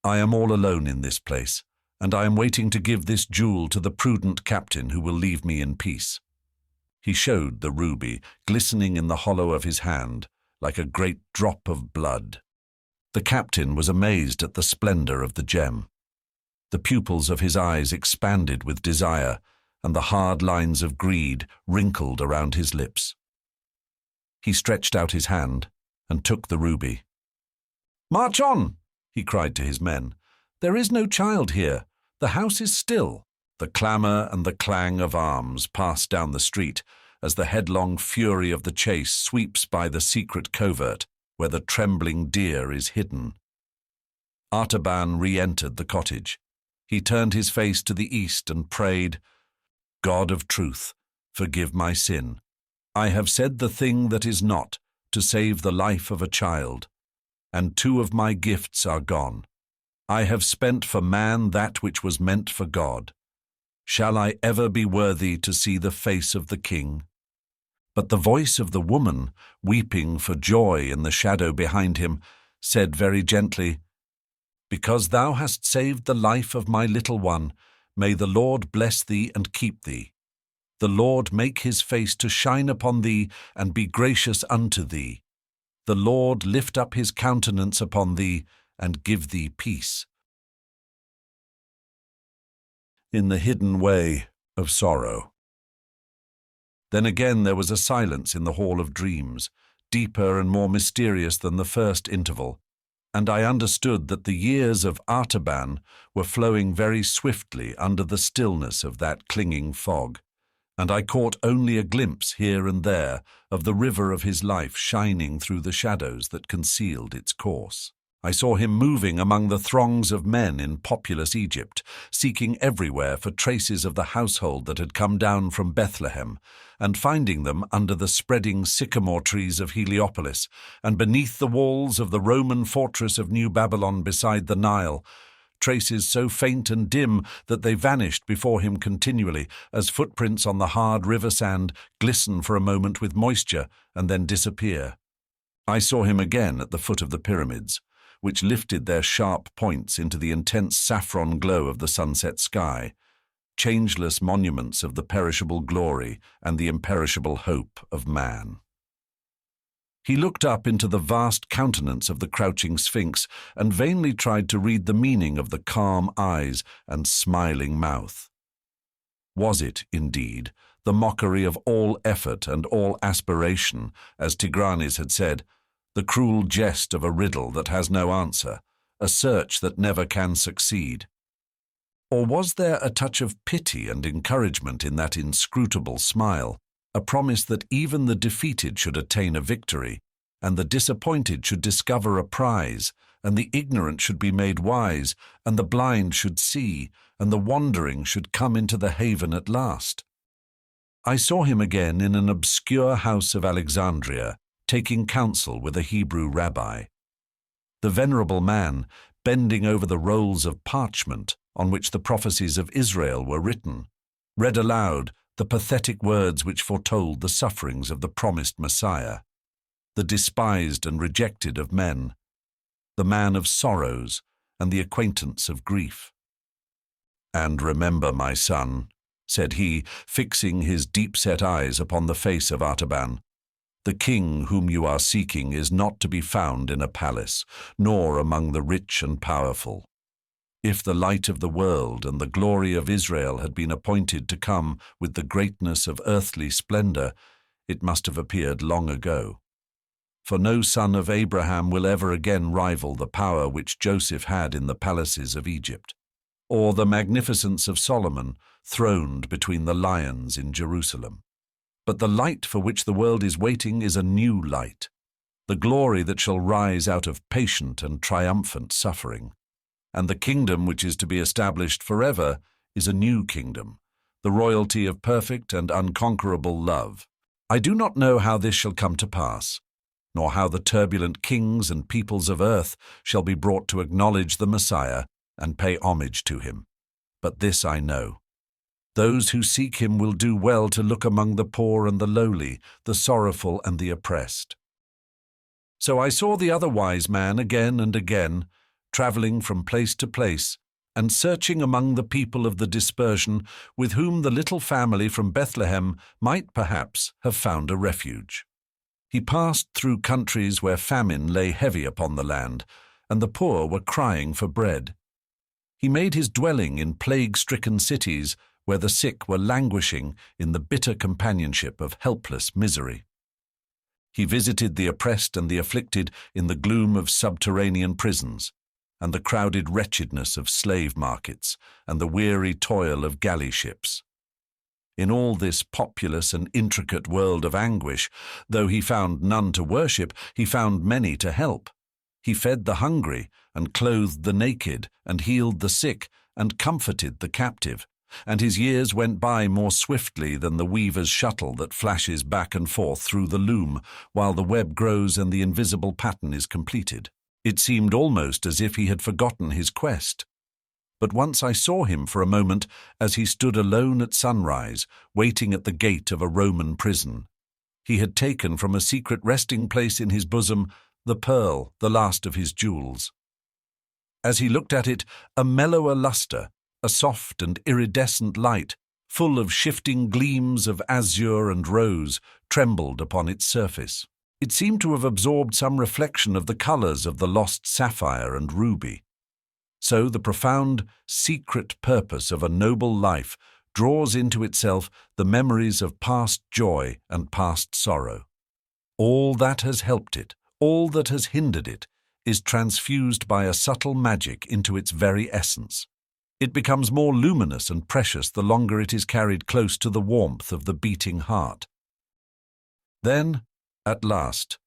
"I am all alone in this place, and I am waiting to give this jewel to the prudent captain who will leave me in peace." He showed the ruby, glistening in the hollow of his hand, like a great drop of blood. The captain was amazed at the splendor of the gem. The pupils of his eyes expanded with desire, and the hard lines of greed wrinkled around his lips. He stretched out his hand and took the ruby. "March on!" he cried to his men. "There is no child here. The house is still." The clamour and the clang of arms pass down the street as the headlong fury of the chase sweeps by the secret covert where the trembling deer is hidden. Artaban re-entered the cottage. He turned his face to the east and prayed, "God of truth, forgive my sin. I have said the thing that is not, to save the life of a child, and 2 of my gifts are gone. I have spent for man that which was meant for God. Shall I ever be worthy to see the face of the king?" But the voice of the woman, weeping for joy in the shadow behind him, said very gently, "Because thou hast saved the life of my little one, may the Lord bless thee and keep thee. The Lord make his face to shine upon thee and be gracious unto thee. The Lord lift up his countenance upon thee and give thee peace." In the hidden way of sorrow. Then again there was a silence in the Hall of Dreams, deeper and more mysterious than the first interval, and I understood that the years of Artaban were flowing very swiftly under the stillness of that clinging fog, and I caught only a glimpse here and there of the river of his life shining through the shadows that concealed its course. I saw him moving among the throngs of men in populous Egypt, seeking everywhere for traces of the household that had come down from Bethlehem, and finding them under the spreading sycamore trees of Heliopolis, and beneath the walls of the Roman fortress of New Babylon beside the Nile, traces so faint and dim that they vanished before him continually, as footprints on the hard river sand glisten for a moment with moisture and then disappear. I saw him again at the foot of the pyramids, which lifted their sharp points into the intense saffron glow of the sunset sky, changeless monuments of the perishable glory and the imperishable hope of man. He looked up into the vast countenance of the crouching Sphinx and vainly tried to read the meaning of the calm eyes and smiling mouth. Was it, indeed, the mockery of all effort and all aspiration, as Tigranes had said, the cruel jest of a riddle that has no answer, a search that never can succeed? Or was there a touch of pity and encouragement in that inscrutable smile, a promise that even the defeated should attain a victory, and the disappointed should discover a prize, and the ignorant should be made wise, and the blind should see, and the wandering should come into the haven at last? I saw him again in an obscure house of Alexandria, taking counsel with a Hebrew rabbi. The venerable man, bending over the rolls of parchment on which the prophecies of Israel were written, read aloud the pathetic words which foretold the sufferings of the promised Messiah, the despised and rejected of men, the man of sorrows and the acquaintance of grief. "And remember, my son," said he, fixing his deep-set eyes upon the face of Artaban, "the king whom you are seeking is not to be found in a palace, nor among the rich and powerful. If the light of the world and the glory of Israel had been appointed to come with the greatness of earthly splendor, it must have appeared long ago. For no son of Abraham will ever again rival the power which Joseph had in the palaces of Egypt, or the magnificence of Solomon throned between the lions in Jerusalem. But the light for which the world is waiting is a new light, the glory that shall rise out of patient and triumphant suffering. And the kingdom which is to be established forever is a new kingdom, the royalty of perfect and unconquerable love. I do not know how this shall come to pass, nor how the turbulent kings and peoples of earth shall be brought to acknowledge the Messiah and pay homage to him. But this I know: those who seek him will do well to look among the poor and the lowly, the sorrowful and the oppressed. So I saw the other wise man again and again, traveling from place to place, and searching among the people of the dispersion with whom the little family from Bethlehem might perhaps have found a refuge. He passed through countries where famine lay heavy upon the land, and the poor were crying for bread. He made his dwelling in plague-stricken cities where the sick were languishing in the bitter companionship of helpless misery. He visited the oppressed and the afflicted in the gloom of subterranean prisons, and the crowded wretchedness of slave markets, and the weary toil of galley ships. In all this populous and intricate world of anguish, though he found none to worship, he found many to help. He fed the hungry, and clothed the naked, and healed the sick, and comforted the captive, and his years went by more swiftly than the weaver's shuttle that flashes back and forth through the loom while the web grows and the invisible pattern is completed. It seemed almost as if he had forgotten his quest. But once I saw him for a moment as he stood alone at sunrise, waiting at the gate of a Roman prison. He had taken from a secret resting place in his bosom the pearl, the last of his jewels. As he looked at it, a mellower lustre, a soft and iridescent light, full of shifting gleams of azure and rose, trembled upon its surface. It seemed to have absorbed some reflection of the colours of the lost sapphire and ruby. So the profound, secret purpose of a noble life draws into itself the memories of past joy and past sorrow. All that has helped it, all that has hindered it, is transfused by a subtle magic into its very essence. It becomes more luminous and precious the longer it is carried close to the warmth of the beating heart. Then, at last,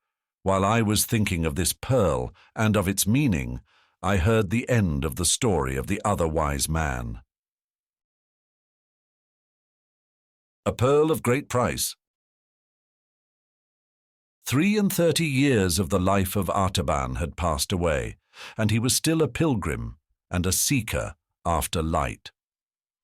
while I was thinking of this pearl and of its meaning, I heard the end of the story of the other wise man. A pearl of great price. 33 years of the life of Artaban had passed away, and he was still a pilgrim and a seeker after light.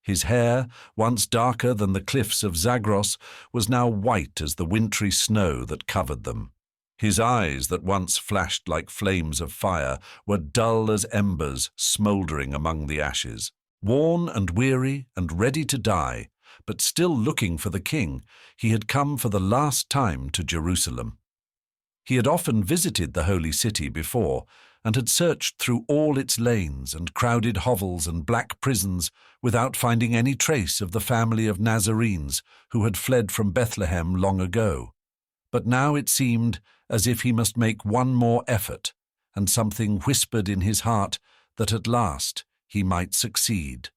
His hair, once darker than the cliffs of Zagros, was now white as the wintry snow that covered them. His eyes, that once flashed like flames of fire, were dull as embers smouldering among the ashes. Worn and weary and ready to die, but still looking for the king, he had come for the last time to Jerusalem. He had often visited the holy city before, and had searched through all its lanes and crowded hovels and black prisons without finding any trace of the family of Nazarenes who had fled from Bethlehem long ago. But now it seemed as if he must make one more effort, and something whispered in his heart that at last he might succeed.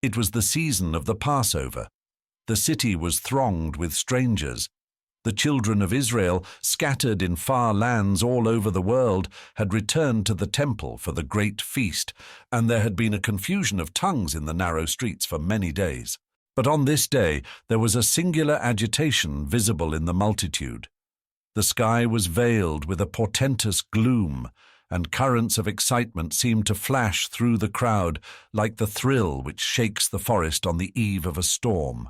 It was the season of the Passover. The city was thronged with strangers. The children of Israel, scattered in far lands all over the world, had returned to the temple for the great feast, and there had been a confusion of tongues in the narrow streets for many days. But on this day there was a singular agitation visible in the multitude. The sky was veiled with a portentous gloom, and currents of excitement seemed to flash through the crowd like the thrill which shakes the forest on the eve of a storm.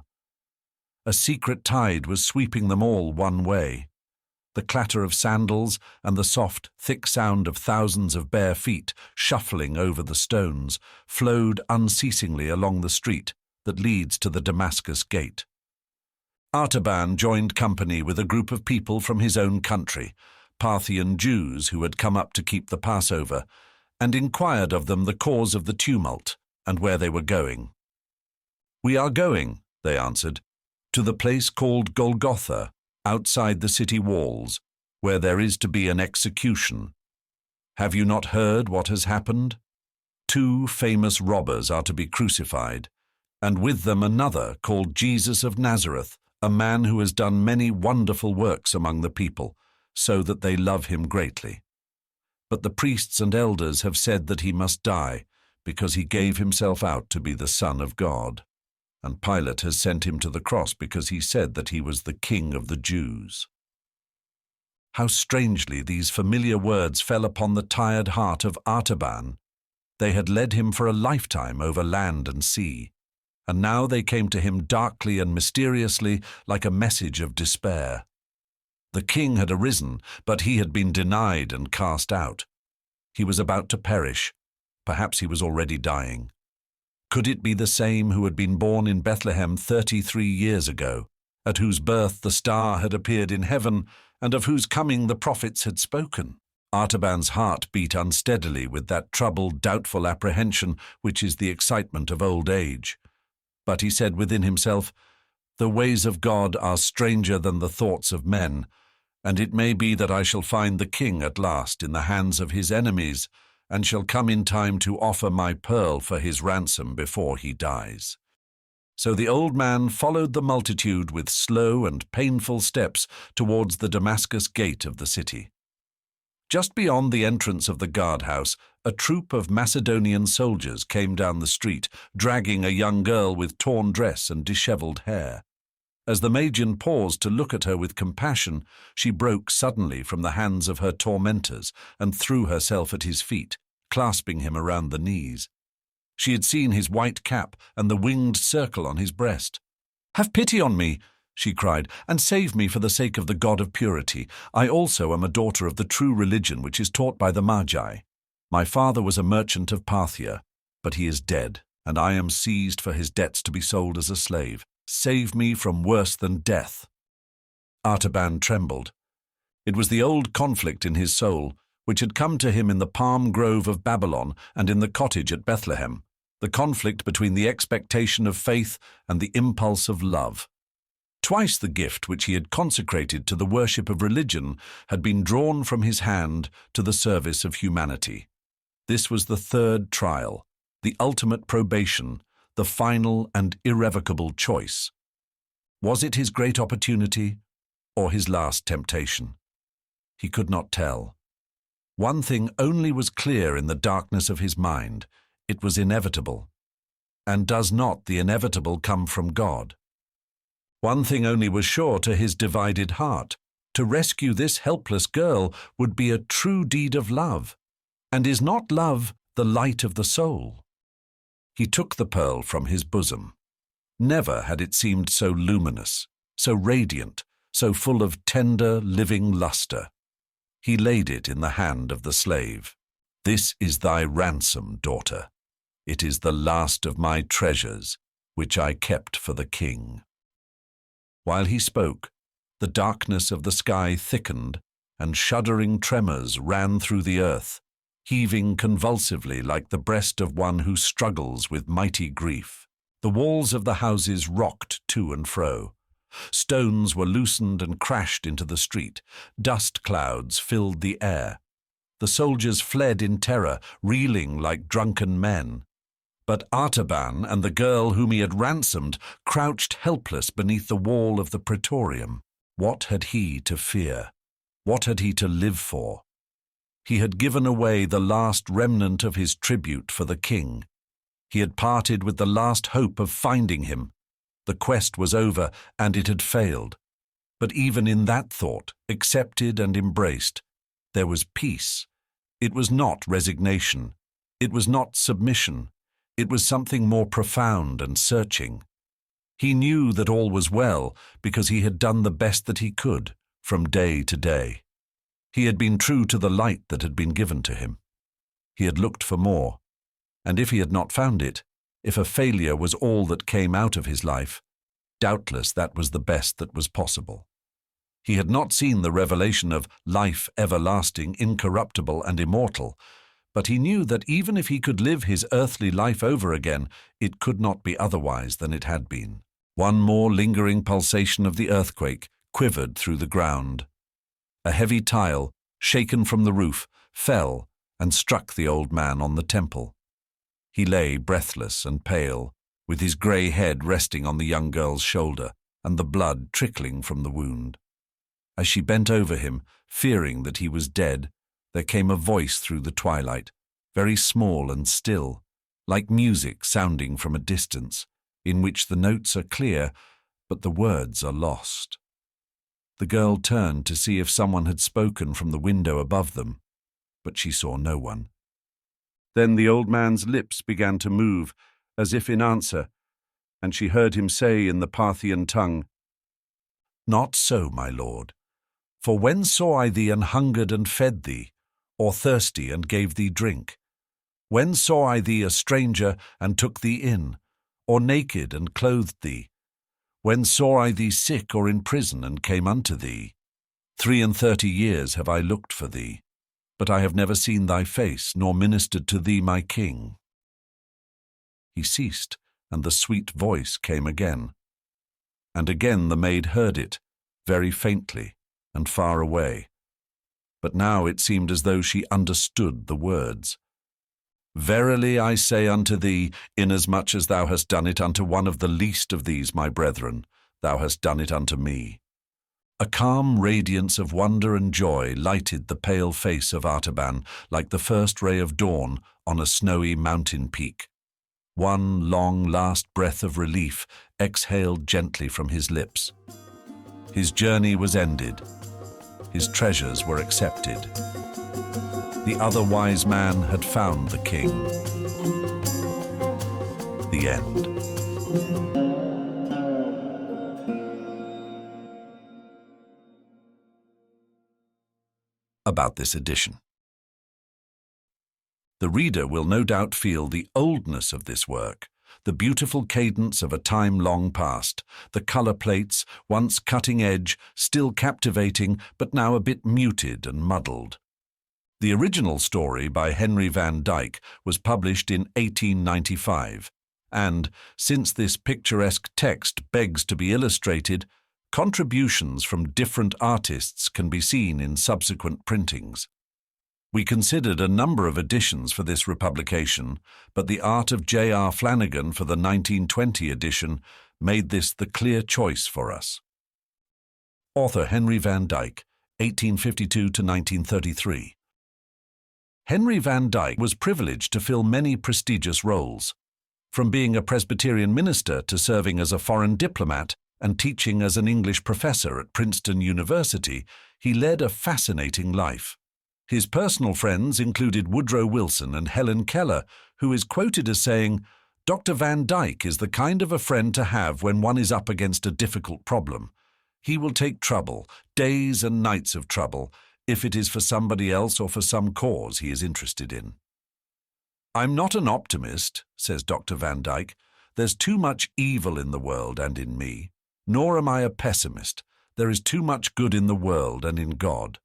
A secret tide was sweeping them all one way. The clatter of sandals and the soft, thick sound of thousands of bare feet shuffling over the stones flowed unceasingly along the street that leads to the Damascus Gate. Artaban joined company with a group of people from his own country, Parthian Jews who had come up to keep the Passover, and inquired of them the cause of the tumult and where they were going. "We are going," they answered, "to the place called Golgotha, outside the city walls, where there is to be an execution. Have you not heard what has happened? 2 famous robbers are to be crucified, and with them another called Jesus of Nazareth, a man who has done many wonderful works among the people, so that they love him greatly. But the priests and elders have said that he must die, because he gave himself out to be the Son of God. And Pilate has sent him to the cross because he said that he was the King of the Jews." How strangely these familiar words fell upon the tired heart of Artaban. They had led him for a lifetime over land and sea, and now they came to him darkly and mysteriously like a message of despair. The king had arisen, but he had been denied and cast out. He was about to perish, Perhaps he was already dying. Could it be the same who had been born in Bethlehem 33 years ago, at whose birth the star had appeared in heaven, and of whose coming the prophets had spoken? Artaban's heart beat unsteadily with that troubled, doubtful apprehension which is the excitement of old age. But he said within himself, "The ways of God are stranger than the thoughts of men, and it may be that I shall find the king at last in the hands of his enemies, and shall come in time to offer my pearl for his ransom before he dies." So the old man followed the multitude with slow and painful steps towards the Damascus gate of the city. Just beyond the entrance of the guardhouse, a troop of Macedonian soldiers came down the street, dragging a young girl with torn dress and dishevelled hair. As the Magian paused to look at her with compassion, she broke suddenly from the hands of her tormentors and threw herself at his feet, clasping him around the knees. She had seen his white cap and the winged circle on his breast. "Have pity on me," she cried, "and save me for the sake of the God of purity. I also am a daughter of the true religion which is taught by the Magi. My father was a merchant of Parthia, but he is dead, and I am seized for his debts to be sold as a slave. Save me from worse than death." Artaban trembled. It was the old conflict in his soul, which had come to him in the palm grove of Babylon and in the cottage at Bethlehem, the conflict between the expectation of faith and the impulse of love. Twice the gift which he had consecrated to the worship of religion had been drawn from his hand to the service of humanity. This was the third trial, the ultimate probation, the final and irrevocable choice. Was it his great opportunity or his last temptation? He could not tell. One thing only was clear in the darkness of his mind: it was inevitable. And does not the inevitable come from God? One thing only was sure to his divided heart: to rescue this helpless girl would be a true deed of love. And is not love the light of the soul? He took the pearl from his bosom. Never had it seemed so luminous, so radiant, so full of tender, living lustre. He laid it in the hand of the slave. "This is thy ransom, daughter. It is the last of my treasures, which I kept for the king." While he spoke, the darkness of the sky thickened, and shuddering tremors ran through the earth, heaving convulsively like the breast of one who struggles with mighty grief. The walls of the houses rocked to and fro. Stones were loosened and crashed into the street. Dust clouds filled the air. The soldiers fled in terror, reeling like drunken men. But Artaban and the girl whom he had ransomed crouched helpless beneath the wall of the praetorium. What had he to fear? What had he to live for? He had given away the last remnant of his tribute for the king. He had parted with the last hope of finding him. The quest was over, and it had failed. But even in that thought, accepted and embraced, there was peace. It was not resignation. It was not submission. It was something more profound and searching. He knew that all was well because he had done the best that he could from day to day. He had been true to the light that had been given to him. He had looked for more, and if he had not found it, if a failure was all that came out of his life, doubtless that was the best that was possible. He had not seen the revelation of life everlasting, incorruptible, and immortal, but he knew that even if he could live his earthly life over again, it could not be otherwise than it had been. One more lingering pulsation of the earthquake quivered through the ground. A heavy tile, shaken from the roof, fell and struck the old man on the temple. He lay breathless and pale, with his grey head resting on the young girl's shoulder and the blood trickling from the wound. As she bent over him, fearing that he was dead, there came a voice through the twilight, very small and still, like music sounding from a distance, in which the notes are clear, but the words are lost. The girl turned to see if someone had spoken from the window above them, but she saw no one. Then the old man's lips began to move, as if in answer, and she heard him say in the Parthian tongue, "Not so, my lord. For when saw I thee an hungered and fed thee, or thirsty and gave thee drink? When saw I thee a stranger, and took thee in, or naked, and clothed thee? When saw I thee sick or in prison, and came unto thee? 33 years have I looked for thee, but I have never seen thy face, nor ministered to thee, my king. He ceased, and the sweet voice came again. And again the maid heard it, very faintly, and far away. But now it seemed as though she understood the words. Verily I say unto thee, inasmuch as thou hast done it unto one of the least of these my brethren, thou hast done it unto me. A calm radiance of wonder and joy lighted the pale face of Artaban like the first ray of dawn on a snowy mountain peak. One long last breath of relief exhaled gently from his lips. His journey was ended. His treasures were accepted. The other wise man had found the king. The end. About this edition. The reader will no doubt feel the oldness of this work, the beautiful cadence of a time long past, the colour plates, once cutting-edge, still captivating, but now a bit muted and muddled. The original story by Henry Van Dyke was published in 1895, and, since this picturesque text begs to be illustrated, contributions from different artists can be seen in subsequent printings. We considered a number of editions for this republication, but the art of J.R. Flanagan for the 1920 edition made this the clear choice for us. Author Henry Van Dyke, 1852 to 1933. Henry Van Dyke was privileged to fill many prestigious roles, from being a Presbyterian minister to serving as a foreign diplomat and teaching as an English professor at Princeton University. He led a fascinating life. His personal friends included Woodrow Wilson and Helen Keller, who is quoted as saying, "Dr. Van Dyke is the kind of a friend to have when one is up against a difficult problem. He will take trouble, days and nights of trouble, if it is for somebody else or for some cause he is interested in." "I'm not an optimist," says Dr. Van Dyke. "There's too much evil in the world and in me. Nor am I a pessimist. There is too much good in the world and in God.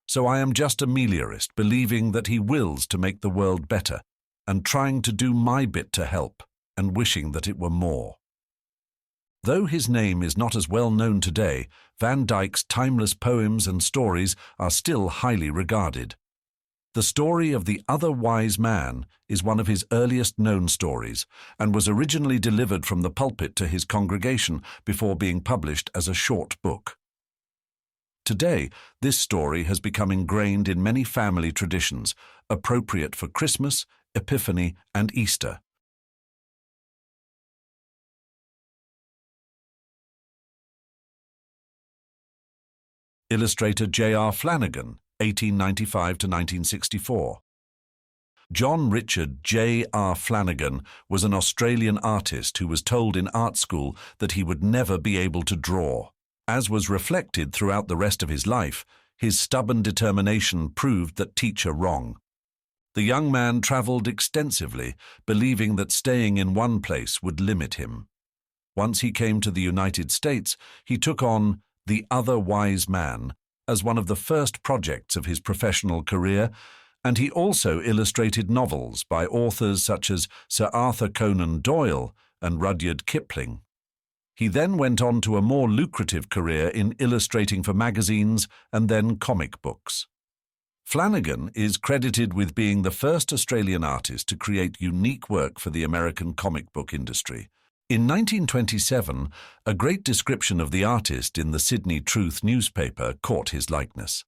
So I am just a meliorist, believing that he wills to make the world better, and trying to do my bit to help, and wishing that it were more." Though his name is not as well known today, Van Dyke's timeless poems and stories are still highly regarded. The story of the Other Wise Man is one of his earliest known stories, and was originally delivered from the pulpit to his congregation before being published as a short book. Today, this story has become ingrained in many family traditions, appropriate for Christmas, Epiphany, and Easter. Illustrator J.R. Flanagan, 1895 to 1964. John Richard J.R. Flanagan was an Australian artist who was told in art school that he would never be able to draw. As was reflected throughout the rest of his life, his stubborn determination proved that teacher wrong. The young man travelled extensively, believing that staying in one place would limit him. Once he came to the United States, he took on The Other Wise Man as one of the first projects of his professional career, and he also illustrated novels by authors such as Sir Arthur Conan Doyle and Rudyard Kipling. He then went on to a more lucrative career in illustrating for magazines and then comic books. Flanagan is credited with being the first Australian artist to create unique work for the American comic book industry. In 1927, a great description of the artist in the Sydney Truth newspaper caught his likeness.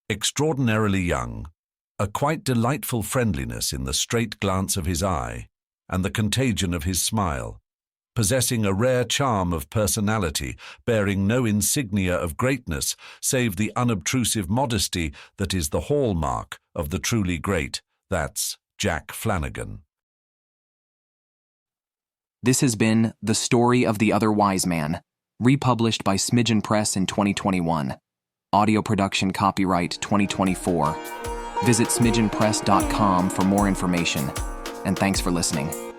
Extraordinarily young, a quite delightful friendliness in the straight glance of his eye and the contagion of his smile, possessing a rare charm of personality, bearing no insignia of greatness save the unobtrusive modesty that is the hallmark of the truly great. That's Jack Flanagan. This has been The Story of the Other Wise Man, republished by Smidgen Press in 2021. Audio production copyright 2024. Visit smidgenpress.com for more information, and thanks for listening.